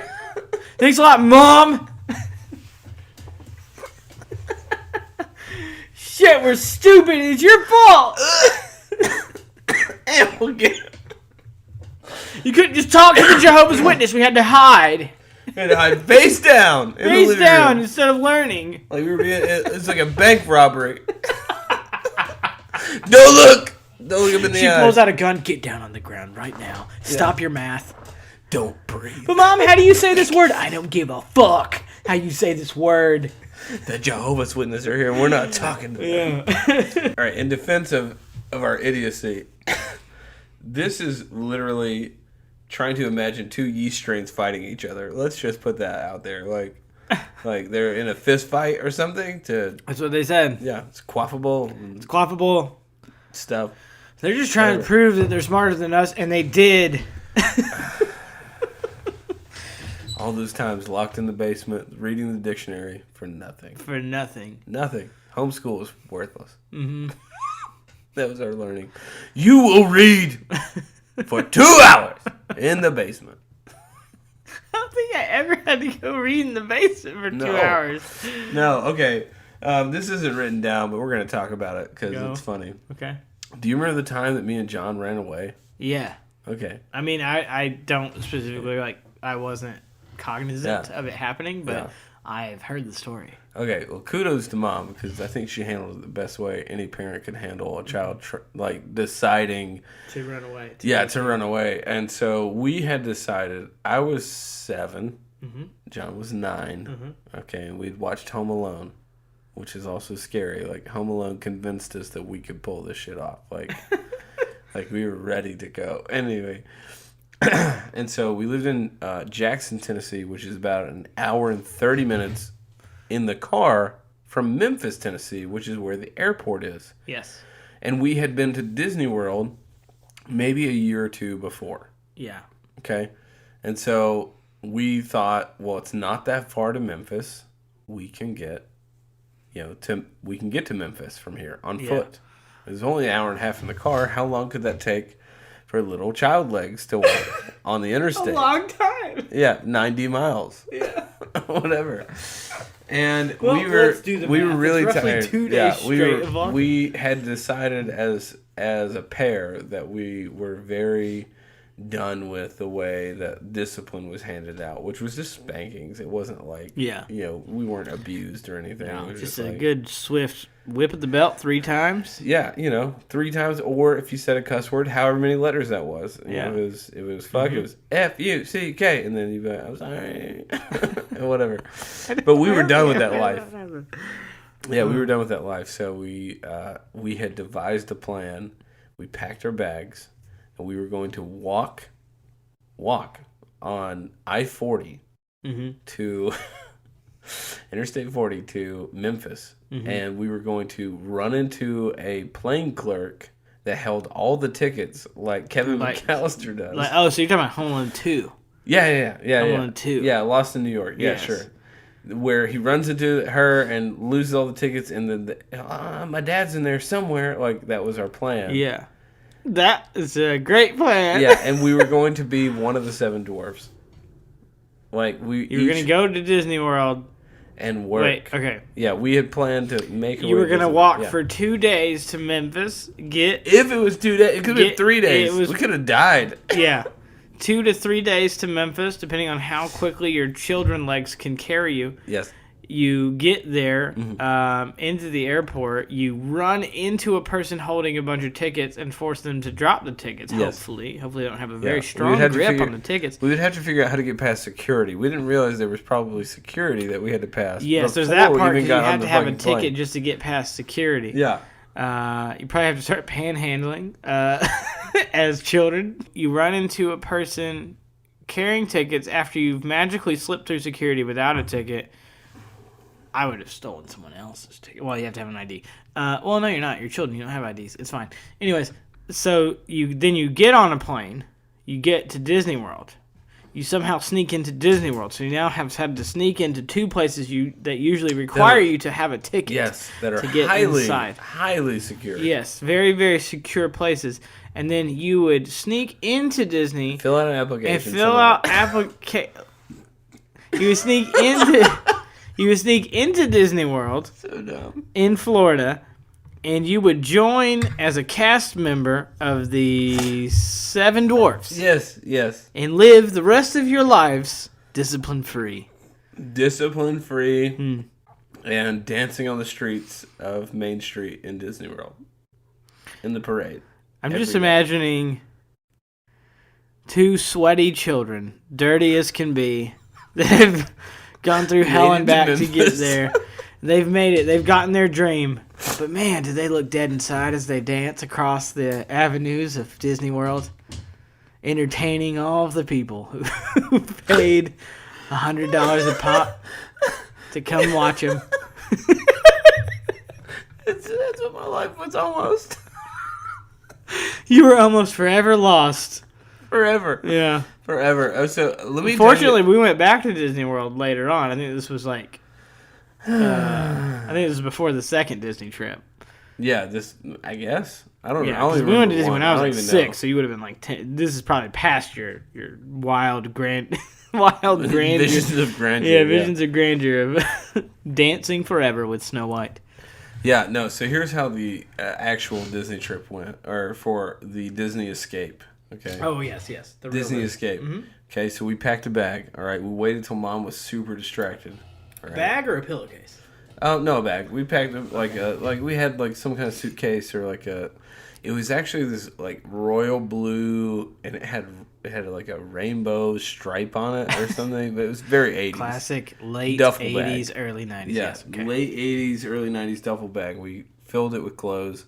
Thanks a lot, Mom. Shit, we're stupid. It's your fault. Amalgam. You couldn't just talk to the Jehovah's Witness. We had to hide. We had to hide face down. Face down instead of learning. Like it's like a bank robbery. Don't look him in the eye. She pulls out a gun. Get down on the ground right now. Stop your math. Don't breathe. But Mom, how do you say this word? I don't give a fuck how you say this word. The Jehovah's Witnesses are here. We're not talking to them. Yeah. All right, in defense of our idiocy, this is literally trying to imagine two yeast strains fighting each other. Let's just put that out there. Like they're in a fist fight or something. That's what they said. Yeah, it's quaffable. It's quaffable Stuff. They're just trying to prove that they're smarter than us, and they did. All those times locked in the basement, reading the dictionary for nothing. For nothing. Nothing. Homeschool is worthless. Mm-hmm. That was our learning. You will read for 2 hours in the basement. I don't think I ever had to go read in the basement for 2 hours. No, okay. This isn't written down, but we're going to talk about it because it's funny. Okay. Do you remember the time that me and John ran away? Yeah. Okay. I mean, I don't specifically, I wasn't cognizant of it happening, but I've heard the story. Okay, well, kudos to Mom because I think she handled it the best way any parent could handle a child, deciding to run away. To run away. And so we had decided, I was 7, John was 9, okay, and we'd watched Home Alone, which is also scary. Like, Home Alone convinced us that we could pull this shit off. Like, like we were ready to go. Anyway, and so we lived in Jackson, Tennessee, which is about an hour and 30 minutes in the car from Memphis, Tennessee, which is where the airport is. Yes. And we had been to Disney World maybe a year or two before. Yeah. Okay. And so we thought, well, it's not that far to Memphis. We can get, we can get to Memphis from here on foot. It's only an hour and a half in the car. How long could that take for little child legs to walk on the interstate? A long time. Yeah, 90 miles. Yeah. Whatever. And well, we were math. really it's tired. 2 days straight of walking. We had decided as a pair that we were very done with the way that discipline was handed out, which was just spankings. It wasn't like we weren't abused or anything. No, it was just a like, good swift whip at the belt 3 times. Yeah, 3 times, or if you said a cuss word, however many letters that was. It was fuck. It was F-U-C-K, and then you go, I'm sorry, and whatever. But we were done with that life. Yeah, we were done with that life. So we had devised a plan. We packed our bags, and we were going to walk on I-40 to Interstate 40 to Memphis. And we were going to run into a plane clerk that held all the tickets like Kevin McAllister does. So you're talking about Home Alone 2. Yeah. Home Alone 2. Yeah, Lost in New York. Yeah, yes. Sure. Where he runs into her and loses all the tickets, and then my dad's in there somewhere. Like, that was our plan. Yeah. That is a great plan. Yeah, and we were going to be one of the 7 dwarfs. You were going to go to Disney World and work. Wait, okay. Yeah, we had planned to make. You were going to walk for 2 days to Memphis. If it was 2 days, it could have been 3 days. We could have died. Yeah. 2 to 3 days to Memphis, depending on how quickly your children legs can carry you. Yes. You get there into the airport. You run into a person holding a bunch of tickets and force them to drop the tickets. Yes. Hopefully they don't have a very strong grip on the tickets. We would have to figure out how to get past security. We didn't realize there was probably security that we had to pass. Yes, there's that part because you have to have a ticket just to get past security. Yeah. You probably have to start panhandling as children. You run into a person carrying tickets after you've magically slipped through security without a ticket. I would have stolen someone else's ticket. Well, you have to have an ID. Well, no, you're not. You're children. You don't have IDs. It's fine. Anyways, so you get on a plane. You get to Disney World. You somehow sneak into Disney World. So you now have had to sneak into 2 places that usually require you to have a ticket. Yes, that are to get inside. Highly secure. Yes, very, very secure places. And then you would sneak into Disney. Fill out an application. And fill out application. You would sneak into... You would sneak into Disney World in Florida, and you would join as a cast member of the 7 Dwarfs. Yes. And live the rest of your lives discipline-free. Discipline-free and dancing on the streets of Main Street in Disney World. In the parade. I'm just imagining 2 sweaty children, dirty as can be, that have... gone through hell and back to get there. They've made it. They've gotten their dream. But man, do they look dead inside as they dance across the avenues of Disney World, entertaining all of the people who paid $100 a pop to come watch them. That's what my life was almost. You were almost forever lost. Forever. Yeah. Forever. Oh, so let me. Fortunately, we went back to Disney World later on. I think this was like. I think this was before the second Disney trip. Yeah, this. I guess. I don't know. Yeah, because we went to Disney when I was like 6, so you would have been like 10. This is probably past your wild grandeur. Visions of grandeur. Yeah, visions of grandeur of dancing forever with Snow White. Yeah, no. So here's how the actual Disney trip went, or for the Disney Escape. Okay. Oh yes. The Disney real Escape. Mm-hmm. Okay, so we packed a bag. All right, we waited till Mom was super distracted. All right. bag or a pillowcase? Oh, no, a bag. We packed like we had like some kind of suitcase or like a. It was actually this like royal blue, and it had like a rainbow stripe on it or something. But it was very 80s. Classic late Duffel 80s, bag. early 90s. Yes, okay. late 80s, early 90s duffel bag. We filled it with clothes,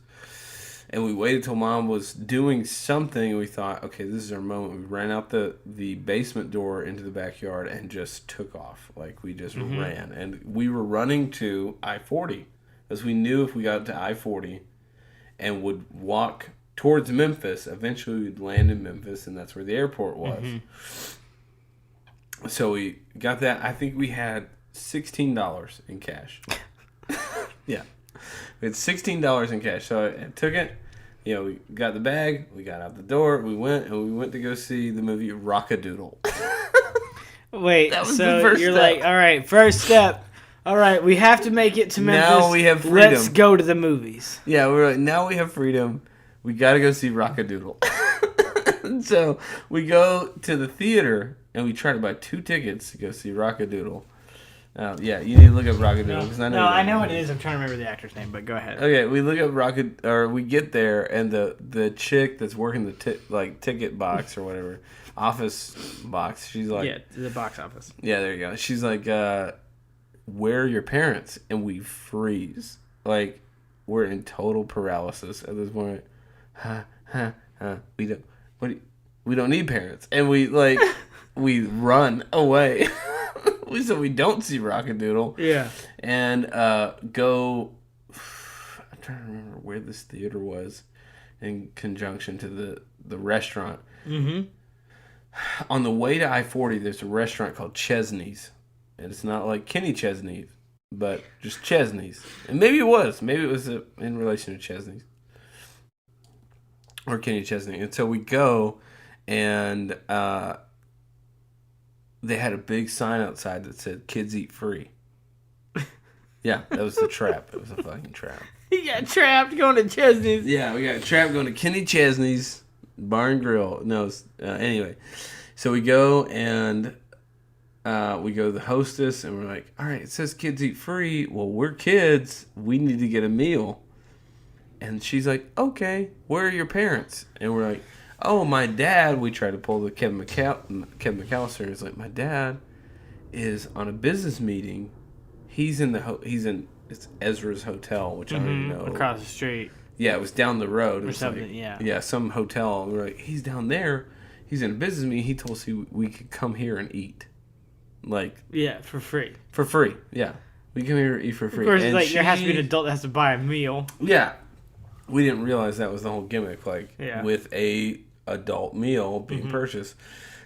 and we waited till Mom was doing something. And we thought, okay, this is our moment. We ran out the basement door into the backyard and just took off. Like we just ran, and we were running to I-40, as we knew if we got to I-40 and would walk towards Memphis, eventually we'd land in Memphis, and that's where the airport was. So we got that. I think we had $16 in cash. Yeah. We had $16 in cash. So I took it. You know, we got the bag. We got out the door. We went to go see the movie Rock-a-Doodle. Wait, That was so the first you're step. like, all right, first step. All right, we have to make it to Memphis. Now we have freedom. Let's go to the movies. Yeah, we're like, now we have freedom. We got to go see Rock-a-Doodle. So we go to the theater, and we try to buy 2 tickets to go see Rock-a-Doodle. Yeah, you need to look up Rock-a-Doodle because I know. No, I know what it is. I'm trying to remember the actor's name, but go ahead. Okay, we look up or we get there, and the chick that's working the ticket box or whatever, office box, she's like, Yeah, the box office. yeah, there you go. She's like, where are your parents? And we freeze. Like, we're in total paralysis at this point. We don't need parents. And we, like, we run away. So we don't see Rock-a-Doodle. Yeah. And go, I'm trying to remember where this theater was in conjunction to the restaurant. Mm-hmm. On the way to I-40, there's a restaurant called Chesney's. And it's not like Kenny Chesney, but just Chesney's. And maybe it was. Maybe it was in relation to Chesney's. Or Kenny Chesney. And so we go, and they had a big sign outside that said, "Kids eat free." Yeah, that was the trap. It was a fucking trap. He got trapped going to Chesney's. Yeah, we got trapped going to Kenny Chesney's Bar and Grill. No, anyway. So we go, and we go to the hostess, and we're like, all right, it says kids eat free. Well, we're kids. We need to get a meal. And she's like, okay, where are your parents? And we're like, oh, my dad. We try to pull the Kevin McAllister. He's like, my dad is on a business meeting. He's in it's Ezra's Hotel, which I don't even know. Across the street. Yeah, it was down the road. It was something, like, yeah. Yeah, some hotel. And we're like, he's down there. He's in a business meeting. He told us we could come here and eat. Like, Yeah, for free. for free. Yeah. We come here and eat for free. Of course, And like, there has to be an adult that has to buy a meal. Yeah. We didn't realize that was the whole gimmick, like, Yeah. with a adult meal being purchased.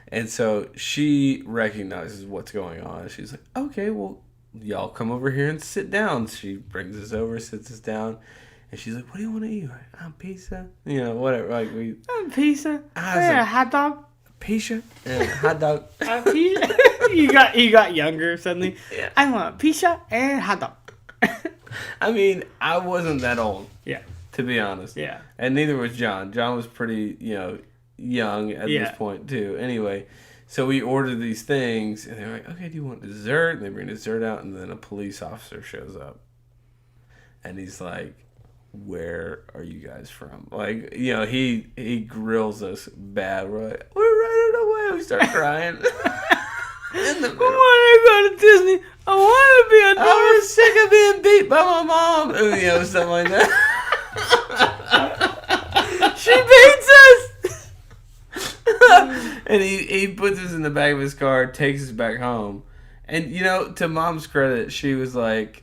And so she recognizes what's going on. She's like, okay, well, y'all come over here and sit down. She brings us over, sits us down. And she's like, what do you want to eat? Like, pizza? You know, whatever. Like, Pizza. Yeah, Hot dog. pizza and hot dog. Pizza. you got younger suddenly. Yeah. I want pizza and hot dog. I mean, I wasn't that old, Yeah. to be honest. Yeah. And neither was John. John was pretty, young at Yeah. this point, too. Anyway, so we ordered these things, and they're like, okay, do you want dessert? And they bring dessert out, and then a police officer shows up. And he's like, where are you guys from? Like, he grills us bad. We're like, we're running away. We start crying. In the I want to go to Disney. I want to be a I was sick of being beat by my mom. Something like that. She beats us. And he puts us in the back of his car, takes us back home. And, to Mom's credit, she was like,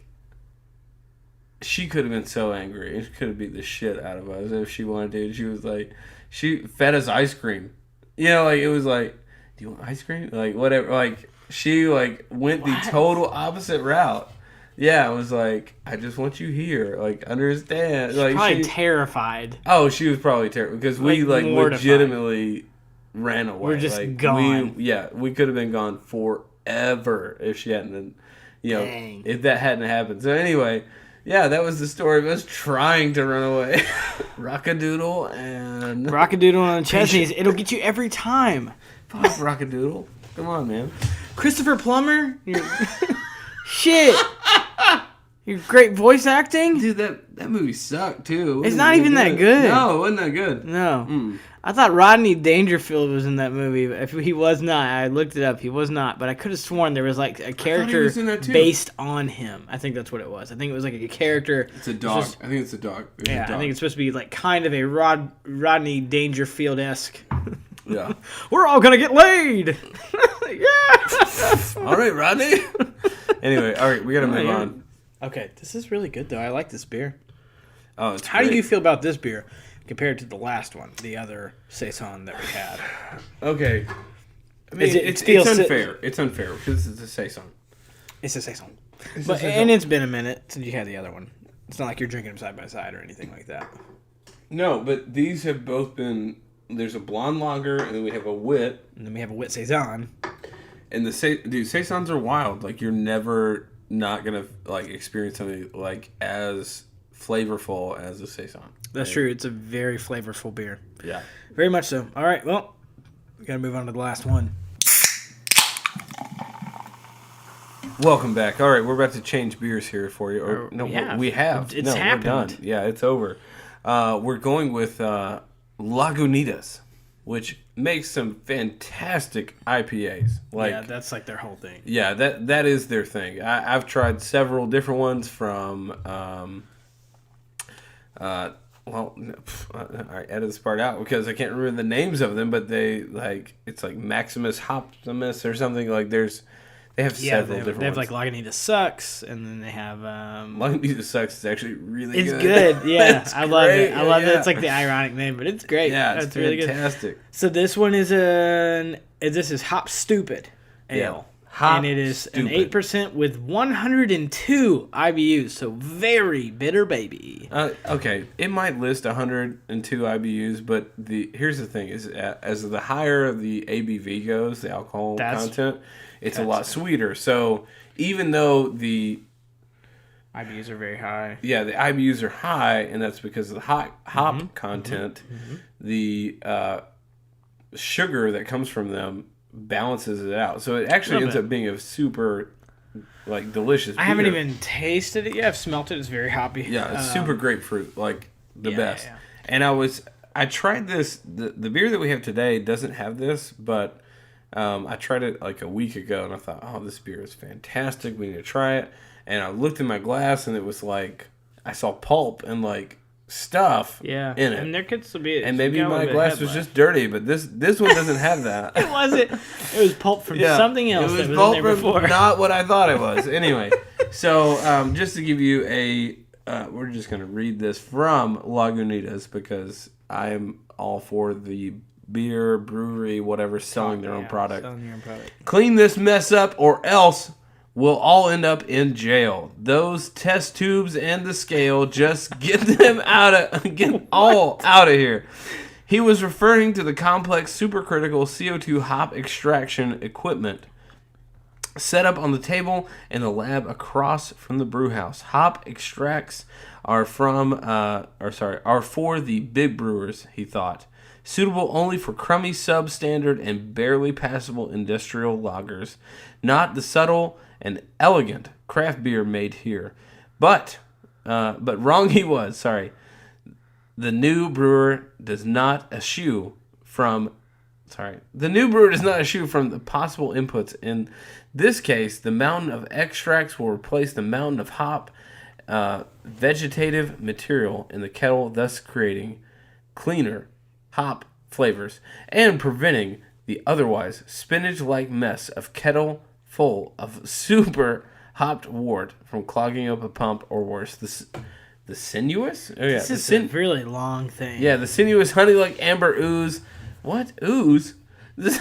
she could have been so angry. She could have beat the shit out of us if she wanted to. She was like, she fed us ice cream. It was like, do you want ice cream? Like, whatever. Like, she, went the total opposite route. Yeah, it was like, I just want you here. Like, understand. She's probably terrified. Oh, she was probably terrified. Because we, mortified. Legitimately ran away. We're just gone. We could have been gone forever if she hadn't been, Dang. if that hadn't happened. So anyway, yeah, that was the story of us trying to run away. Rockadoodle and... Rockadoodle on Chesney's. It'll get you every time. Fuck Rockadoodle. Come on, man. Christopher Plummer? Shit. Your great voice acting? Dude, that movie sucked, too. It's not even that good. No, it wasn't that good. No. I thought Rodney Dangerfield was in that movie. If he was not, I looked it up. He was not. But I could have sworn there was a character based on him. I think that's what it was. I think it was a character. It's a dog. I think it's a dog. I think it's supposed to be kind of a Rodney Dangerfield-esque. Yeah. We're all gonna get laid. Yeah. All right, Rodney. Anyway, all right, we gotta move on. Okay, this is really good though. I like this beer. Oh, it's How do you feel about this beer compared to the last one, the other saison that we had? Okay. I mean, it's unfair. It's unfair because it's a saison. It's a saison. And it's been a minute since you had the other one. It's not like you're drinking them side by side or anything like that. No, but these have both been. There's a blonde lager, and then we have a wit. And then we have a wit saison. And saisons are wild. Like, you're never not gonna experience something as flavorful as a saison. That's true. It's a very flavorful beer. Yeah, very much so. All right, well, we gotta move on to the last one. Welcome back. All right, we're about to change beers here for you. We have. It's happened. We're done. Yeah, it's over. We're going with Lagunitas, which makes some fantastic IPAs. That's their whole thing. Yeah, that is their thing. I've tried several different ones from. I edited this part out because I can't remember the names of them, but they it's Maximus Optimus or something. They have several different ones. They have Laganita Sucks, and then they have... Laganita Sucks is actually really good. It's good, yeah. I love it. I love it. Yeah. It's the ironic name, but it's great. Yeah, it's really fantastic. Good. So this one is this is Hop Stoopid Ale. Hop and it is Stoopid. An 8% with 102 IBUs, so very bitter baby. Okay, it might list 102 IBUs, but here's the thing: is as the higher the ABV goes, the alcohol content, it's a lot sweeter. So even though the IBUs are very high, the IBUs are high, and that's because of the hop content. The sugar that comes from them balances it out, so it actually ends up being a super delicious beer. I haven't even tasted it yet. I've smelt it. It's very hoppy. Yeah, it's super grapefruit, the best. Yeah. And I tried this. The beer that we have today doesn't have this, but I tried it a week ago, and I thought, oh, this beer is fantastic. We need to try it. And I looked in my glass, and it was I saw pulp and stuff in it. And there could still be. And maybe my glass was just dirty, but this one doesn't have that. It wasn't. It was pulp from something else. It was that was pulp in there before. from not what I thought it was. Anyway, so just to give you we're just going to read this from Lagunitas because I am all for the beer, brewery, whatever, selling their own product. Selling your own product. Clean this mess up or else we'll all end up in jail. Those test tubes and the scale, just get them all out of here. He was referring to the complex supercritical CO2 hop extraction equipment set up on the table in the lab across from the brew house. Hop extracts are for the big brewers, he thought. Suitable only for crummy substandard and barely passable industrial lagers. Not the subtle and elegant craft beer made here. But wrong he was, sorry. The new brewer does not eschew from Sorry. The new brew does not eschew from the possible inputs. In this case, the mountain of extracts will replace the mountain of hop vegetative material in the kettle, thus creating cleaner hop flavors and preventing the otherwise spinach-like mess of kettle full of super hopped wort from clogging up a pump or worse. The sinuous? Oh, yeah. This is a really long thing. Yeah, the sinuous honey-like amber ooze. What? Ooze? Does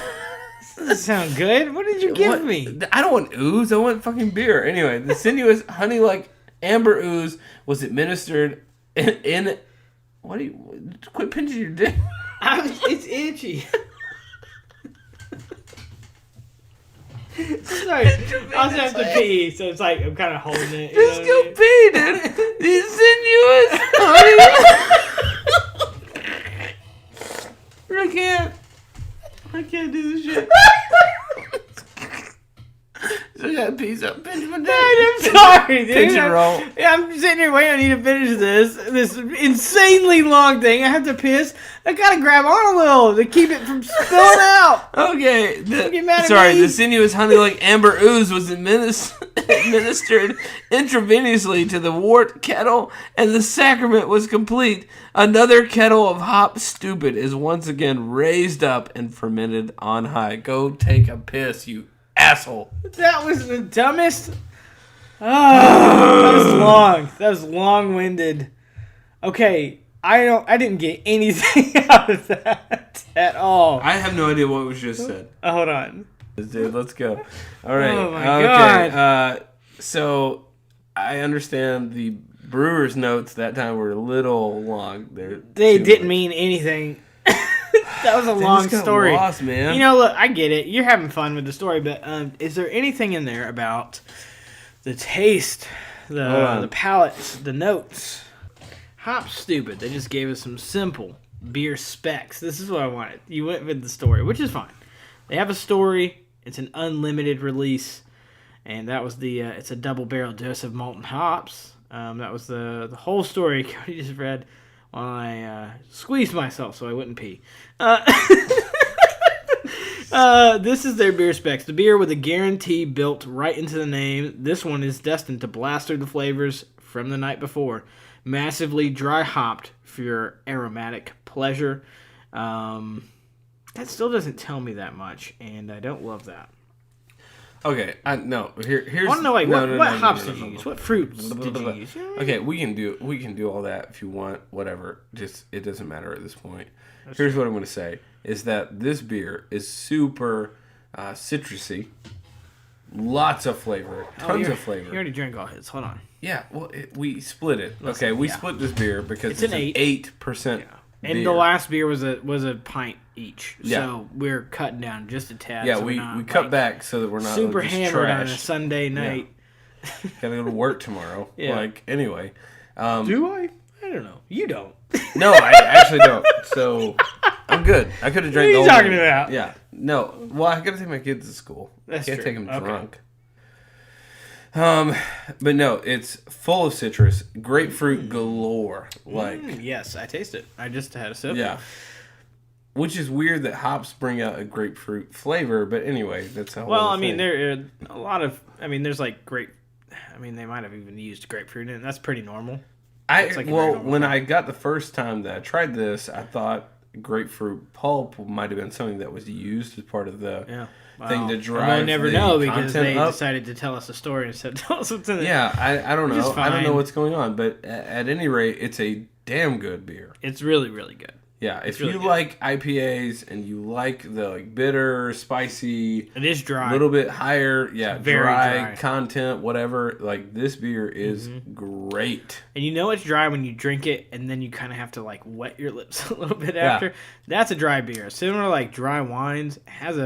that sound good? What did you give me? I don't want ooze. I want fucking beer. Anyway, the sinuous honey-like amber ooze was administered in what do you... Quit pinching your dick. It's itchy. Sorry, I also have to pee, so it's like I'm kind of holding it. Just go pee, dude. The sinuous honey. I can't do this shit. So I gotta pee, so pinch my dick. I'm sorry, dude. Pinch and roll. I'm sitting here waiting on you to finish this insanely long thing. I have to piss. I gotta grab on a little to keep it from spilling out. Okay. Get mad at Sorry, me. the sinuous honey-like amber ooze was administered intravenously to the wort kettle, and the sacrament was complete. Another kettle of hop Stoopid is once again raised up and fermented on high. Go take a piss, you asshole. That was the dumbest. That was long. That was long-winded. Okay, I didn't get anything out of that at all. I have no idea what was just said. Hold on. Dude, let's go. All right. Oh my God. So I understand the brewer's notes that time were a little long. They didn't mean anything. That was a long story. Lost, man. You know, look, I get it. You're having fun with the story, but is there anything in there about the taste, the palate, the notes? Hop Stoopid. They just gave us some simple beer specs. This is what I wanted. You went with the story, which is fine. They have a story. It's an unlimited release, and that was the. It's a double barrel dose of malted hops. That was the whole story Cody just read while I squeezed myself so I wouldn't pee. This is their beer specs. The beer with a guarantee built right into the name. This one is destined to blast through the flavors from the night before. Massively dry hopped for your aromatic pleasure. That still doesn't tell me that much, and I don't love that. Okay, no. Here's. I want to know what hops did you use? What fruits did you use? Okay, we can do all that if you want. Whatever. Just it doesn't matter at this point. Here's what I'm going to say: is that this beer is super citrusy, lots of flavor, tons of flavor. You already drank all his. Hold on. Yeah, well, we split it. Okay, we split this beer because it's an 8%. Yeah. And the last beer was a pint each. Yeah. So we're cutting down just a tad. Yeah, so we cut back so that we're not super just hammered trash. on a Sunday night. Yeah. Gotta go to work tomorrow. Yeah. Anyway. Do I? I don't know. You don't. No, I actually don't. So I'm good. I could have drank the whole What are you talking thing. about? Yeah. No. Well, I gotta take my kids to school. That's Can't true. take them Okay. drunk. But no, it's full of citrus, grapefruit galore. Yes, I taste it. I just had a sip. Yeah. Which is weird that hops bring out a grapefruit flavor, but anyway, that's a whole Well, other I mean, thing. there are a lot of. I mean, there's like grape. I mean, they might have even used grapefruit in it. That's pretty normal. Like a very normal when thing. I got the first time that I tried this, I thought grapefruit pulp might have been something that was used as part of the thing to drive. We'll never the know because content they up. decided to tell us a story instead of tell us what's in it. Yeah, I don't Which is know. I don't know fine. what's going on, but at any rate, it's a damn good beer. It's really, really good. Yeah, if really you good. like IPAs and you like the bitter, spicy, It is dry. a little bit higher, very dry dry. content, whatever. Like this beer is great. And you know it's dry when you drink it, and then you kind of have to like wet your lips a little bit after. That's a dry beer. Similar to like dry wines, has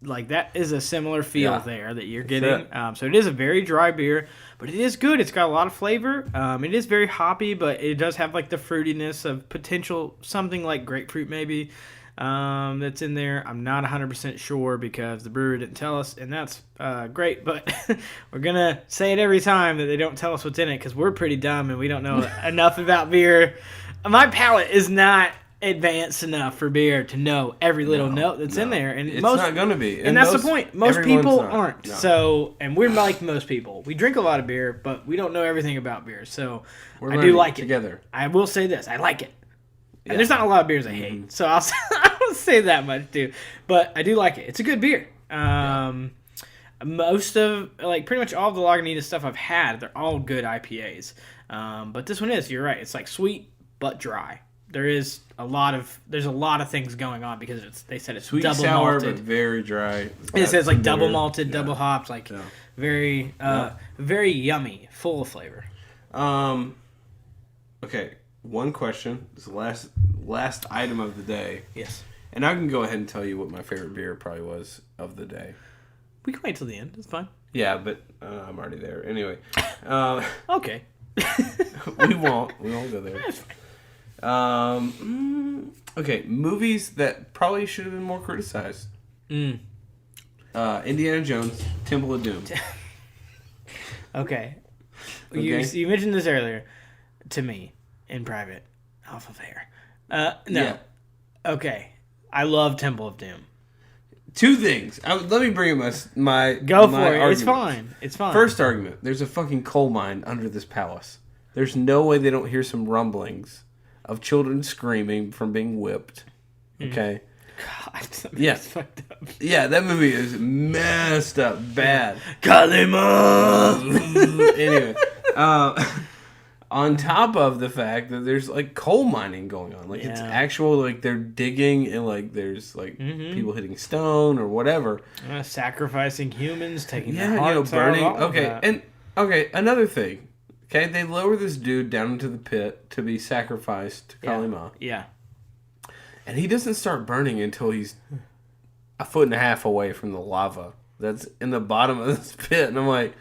that is a similar feel there that you're getting. So it is a very dry beer, but it is good. It's got a lot of flavor. It is very hoppy, but it does have like the fruitiness of potential something like grapefruit maybe that's in there. I'm not 100% sure because the brewer didn't tell us, and that's great. But we're gonna say it every time that they don't tell us what's in it because we're pretty dumb and we don't know enough about beer. My palate is not advanced enough for beer to know every little note that's in there, and It's not going to be. And that's the point. Most people aren't. No. So, and we're like most people. We drink a lot of beer, but we don't know everything about beer. So, We're I do learning like together. it. I will say this: I like it. Yeah. And there's not a lot of beers I hate, so I'll say that much too. But I do like it. It's a good beer. Most of, like, pretty much all of the Laganita stuff I've had, they're all good IPAs. But this one is. You're right. It's like sweet but dry. There's a lot of things going on because they said it's Sweet, double sour, malted. but very dry. It says like double bitter. malted, double hopped, like very very yummy, full of flavor. Okay, one question. This is the last item of the day. Yes. And I can go ahead and tell you what my favorite beer probably was of the day. We can wait till the end. It's fine. Yeah, but I'm already there. Anyway. Okay. We won't go there. That's fine. Okay, movies that probably should have been more criticized. Indiana Jones, Temple of Doom. Okay. Okay. You mentioned this earlier to me in private, off of air. No. Yeah. Okay. I love Temple of Doom. Two things. Let me bring up my Go my for it. argument. It's fine. It's fine. First argument. There's a fucking coal mine under this palace. There's no way they don't hear some rumblings of children screaming from being whipped. Okay? God, Yeah. it's fucked up. Yeah, that movie is messed up bad. Kalima! Anyway, on top of the fact that there's like coal mining going on, like it's Yeah. actual, like they're digging and like there's like people hitting stone or whatever. Sacrificing humans, taking Yeah, their hearts burning. out, all of Okay, that. and another thing. Okay, they lower this dude down into the pit to be sacrificed to Kalima, Yeah. and he doesn't start burning until he's 1.5 feet away from the lava that's in the bottom of this pit. And I'm like,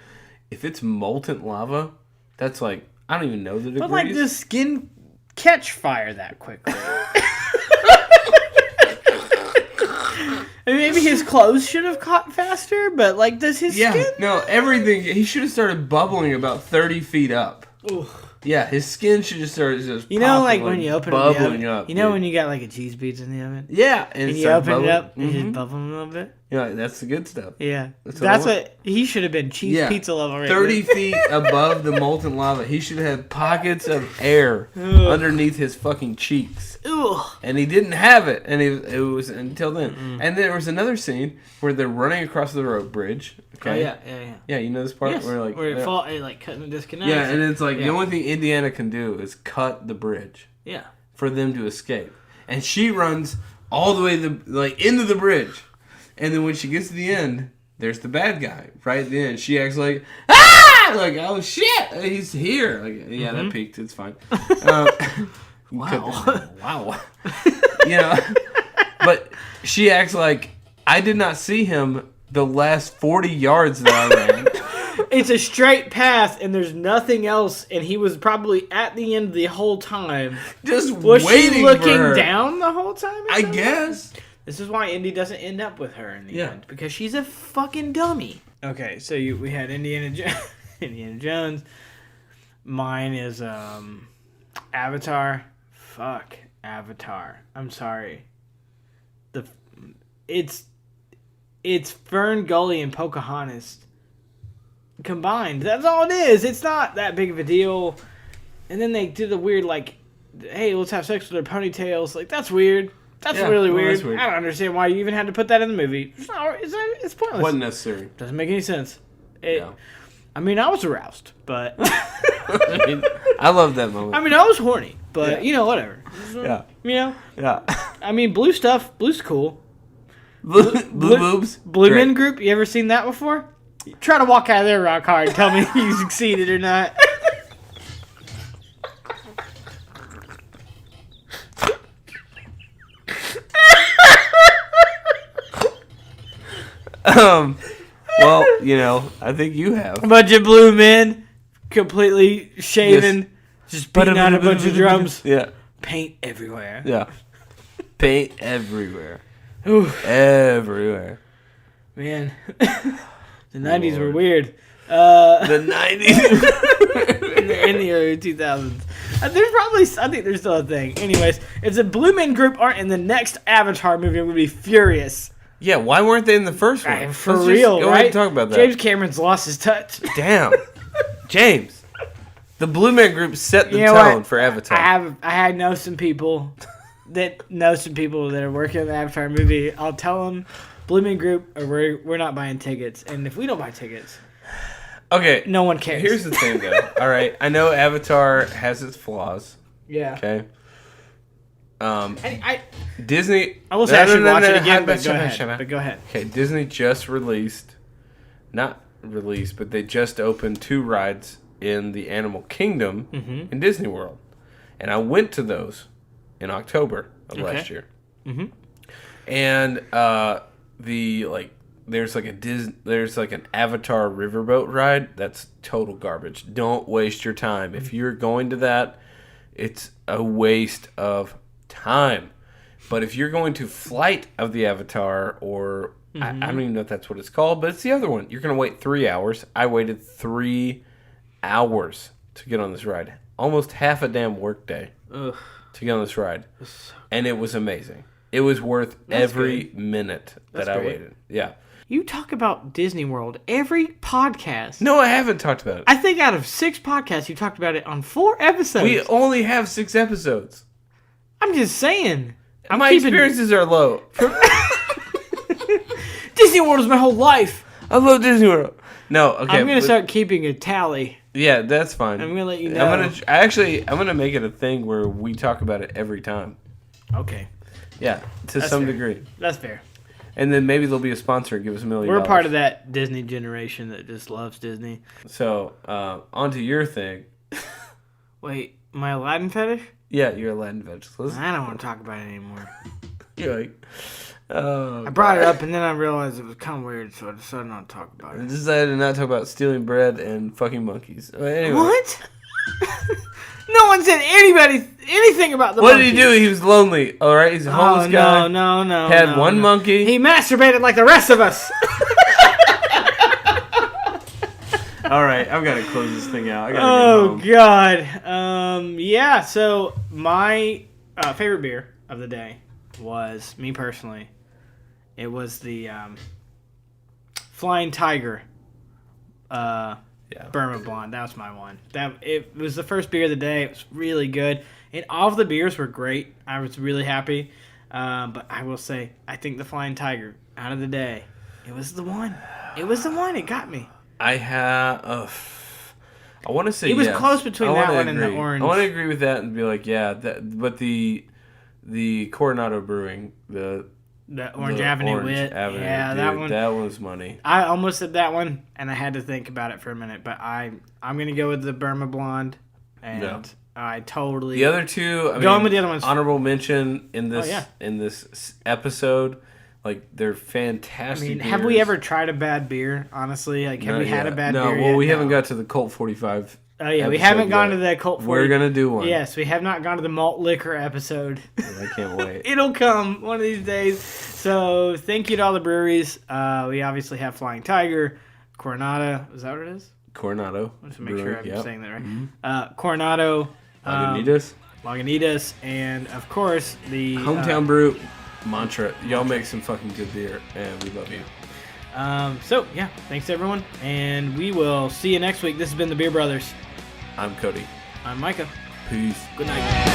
if it's molten lava, that's like, I don't even know the degrees. But like, does skin catch fire that quickly? I mean, maybe his clothes should have caught faster, but like, does his Yeah, skin? no, everything. He should have started bubbling about 30 feet up. Ooh. Yeah, his skin should have started just You know, popping, like when you open it in the bubbling oven, up. you know dude. when you got like a cheese pizza in the oven, Yeah, and you starts open it up, bubbling. and it's just bubbling a little bit. Yeah, that's the good stuff. Yeah, That's that's what I what he should have been. Cheese Yeah. pizza level, right 30 there. feet above the molten lava. He should have had pockets of air Ugh. underneath his fucking cheeks. Ugh. And he didn't have it. And it was until then. Mm-hmm. And there was another scene where they're running across the rope bridge. Okay. Oh yeah. Yeah, you know this part? Yes. Where it like cutting the disconnect. yeah, and it's like the Yeah. only thing Indiana can do is cut the bridge Yeah. for them to escape. And she runs all the way into the bridge. And then when she gets to the end, there's the bad guy right at the end. She acts like, ah! Like, oh shit, he's here. Like, yeah, that peaked. It's fine. Wow. Wow. You know, but she acts like I did not see him the last 40 yards that I ran. It's a straight path, and there's nothing else, and he was probably at the end the whole time. Just Was waiting she looking for her. down the whole time? or I something? guess. This is why Indy doesn't end up with her in the Yeah. end, because she's a fucking dummy. Okay, so we had Indiana Jones. Mine is Avatar. Fuck Avatar. I'm sorry. It's Fern Gully and Pocahontas combined. That's all it is. It's not that big of a deal. And then they do the weird, like, hey, let's have sex with their ponytails. Like, that's weird. That's Yeah, really well, weird. that's weird. I don't understand why you even had to put that in the movie. It's pointless. Wasn't necessary. Doesn't make any sense. Yeah. I mean, I was aroused, but I love that moment. I mean, I was horny, but Yeah. you know, whatever. Yeah. You know, Yeah. I mean, blue's cool. Blue boobs. Blue Great. Men Group. You ever seen that before? Try to walk out of there rock hard. Tell me you succeeded or not. Well, you know, I think you have. A bunch of blue men, completely shaven, just beating out a bunch of drums. Yeah. Paint everywhere. Yeah. Paint everywhere. Ooh, Everywhere. man, the '90s were Lord. weird. The 90s. In the early 2000s. There's probably, I think there's still a thing. Anyways, if the Blue Men Group aren't in the next Avatar movie, I'm gonna be furious. Yeah, why weren't they in the first one? Right, for Let's real, just go ahead right? and talk about that. James Cameron's lost his touch. Damn. James. The Blue Man Group set the You know tone what? for Avatar. I know some people that are working on the Avatar movie. I'll tell them, Blue Men Group, or we're not buying tickets. And if we don't buy tickets, Okay. no one cares. Here's the thing, though. All right. I know Avatar has its flaws. Yeah. Okay. I Disney. will say I should watch it again, but Shut go up, ahead. shut up. But go ahead. Okay, Disney just but they just opened 2 rides in the Animal Kingdom in Disney World. And I went to those in October of last year. Mm-hmm. And there's like an Avatar riverboat ride that's total garbage. Don't waste your time. If you're going to that, it's a waste of time. But if you're going to Flight of the Avatar, or I don't even know if that's what it's called, but it's the other one. You're going to wait 3 hours. I waited 3 hours to get on this ride. Almost half a damn workday to get on this ride. And it was amazing. It was worth every minute that I waited. Yeah. You talk about Disney World every podcast. No, I haven't talked about it. I think out of 6 podcasts, you talked about it on 4 episodes. We only have 6 episodes. I'm just saying. My experiences are low. Disney World is my whole life. I love Disney World. No, okay. I'm going to start keeping a tally. Yeah, that's fine. I'm going to let you know. I'm gonna make it a thing where we talk about it every time. Okay. Yeah, to some degree. That's fair. And then maybe there'll be a sponsor and give us $1 million. We're part of that Disney generation that just loves Disney. So, onto your thing. Wait, my Aladdin fetish? Yeah, you're a Latin vegetable. I don't want to talk about it anymore. You're like, I brought it up and then I realized it was kind of weird, so I decided not to talk about I it. decided to not talk about stealing bread and fucking monkeys. But anyway. What? No one said anything about the What monkey. did he do? He was lonely. All right, he's a homeless guy. No. Had one monkey. He masturbated like the rest of us. All right, I've got to close this thing out. I gotta get home. God. Yeah. So my favorite beer of the day was, me personally, it was the Flying Tiger. Burma Blonde. That was my one. It was the first beer of the day. It was really good. And all of the beers were great. I was really happy. But I will say, I think the Flying Tiger, out of the day, it was the one. It was the one. It got me. I want to say it was yes. close between that one and the orange. I want to agree with that and be like, yeah. But the Coronado Brewing, the Orange Avenue Orange wit. Avenue, Yeah, dude, that one. That was money. I almost said that one, and I had to think about it for a minute. But I'm going to go with the Burma Blonde. And I totally... The other two, going with the other ones. Honorable mention in this episode. Like, they're fantastic beers. Have we ever tried a bad beer, honestly? Like, have we had a bad beer yet? No, well, we haven't got to the Colt 45. Oh, yeah, we haven't gone to the Colt 40. We're going to do one. Yes, we have not gone to the malt liquor episode. I can't wait. It'll come one of these days. So, thank you to all the breweries. We obviously have Flying Tiger, Coronado. Is that what it is? Coronado. I want to make sure I'm saying that right. Mm-hmm. Coronado. Lagunitas, and of course the hometown brew mantra. Y'all make some fucking good beer, and we love you. So yeah, thanks everyone, and we will see you next week. This has been the Beer Brothers. I'm Cody. I'm Micah. Peace. Good night.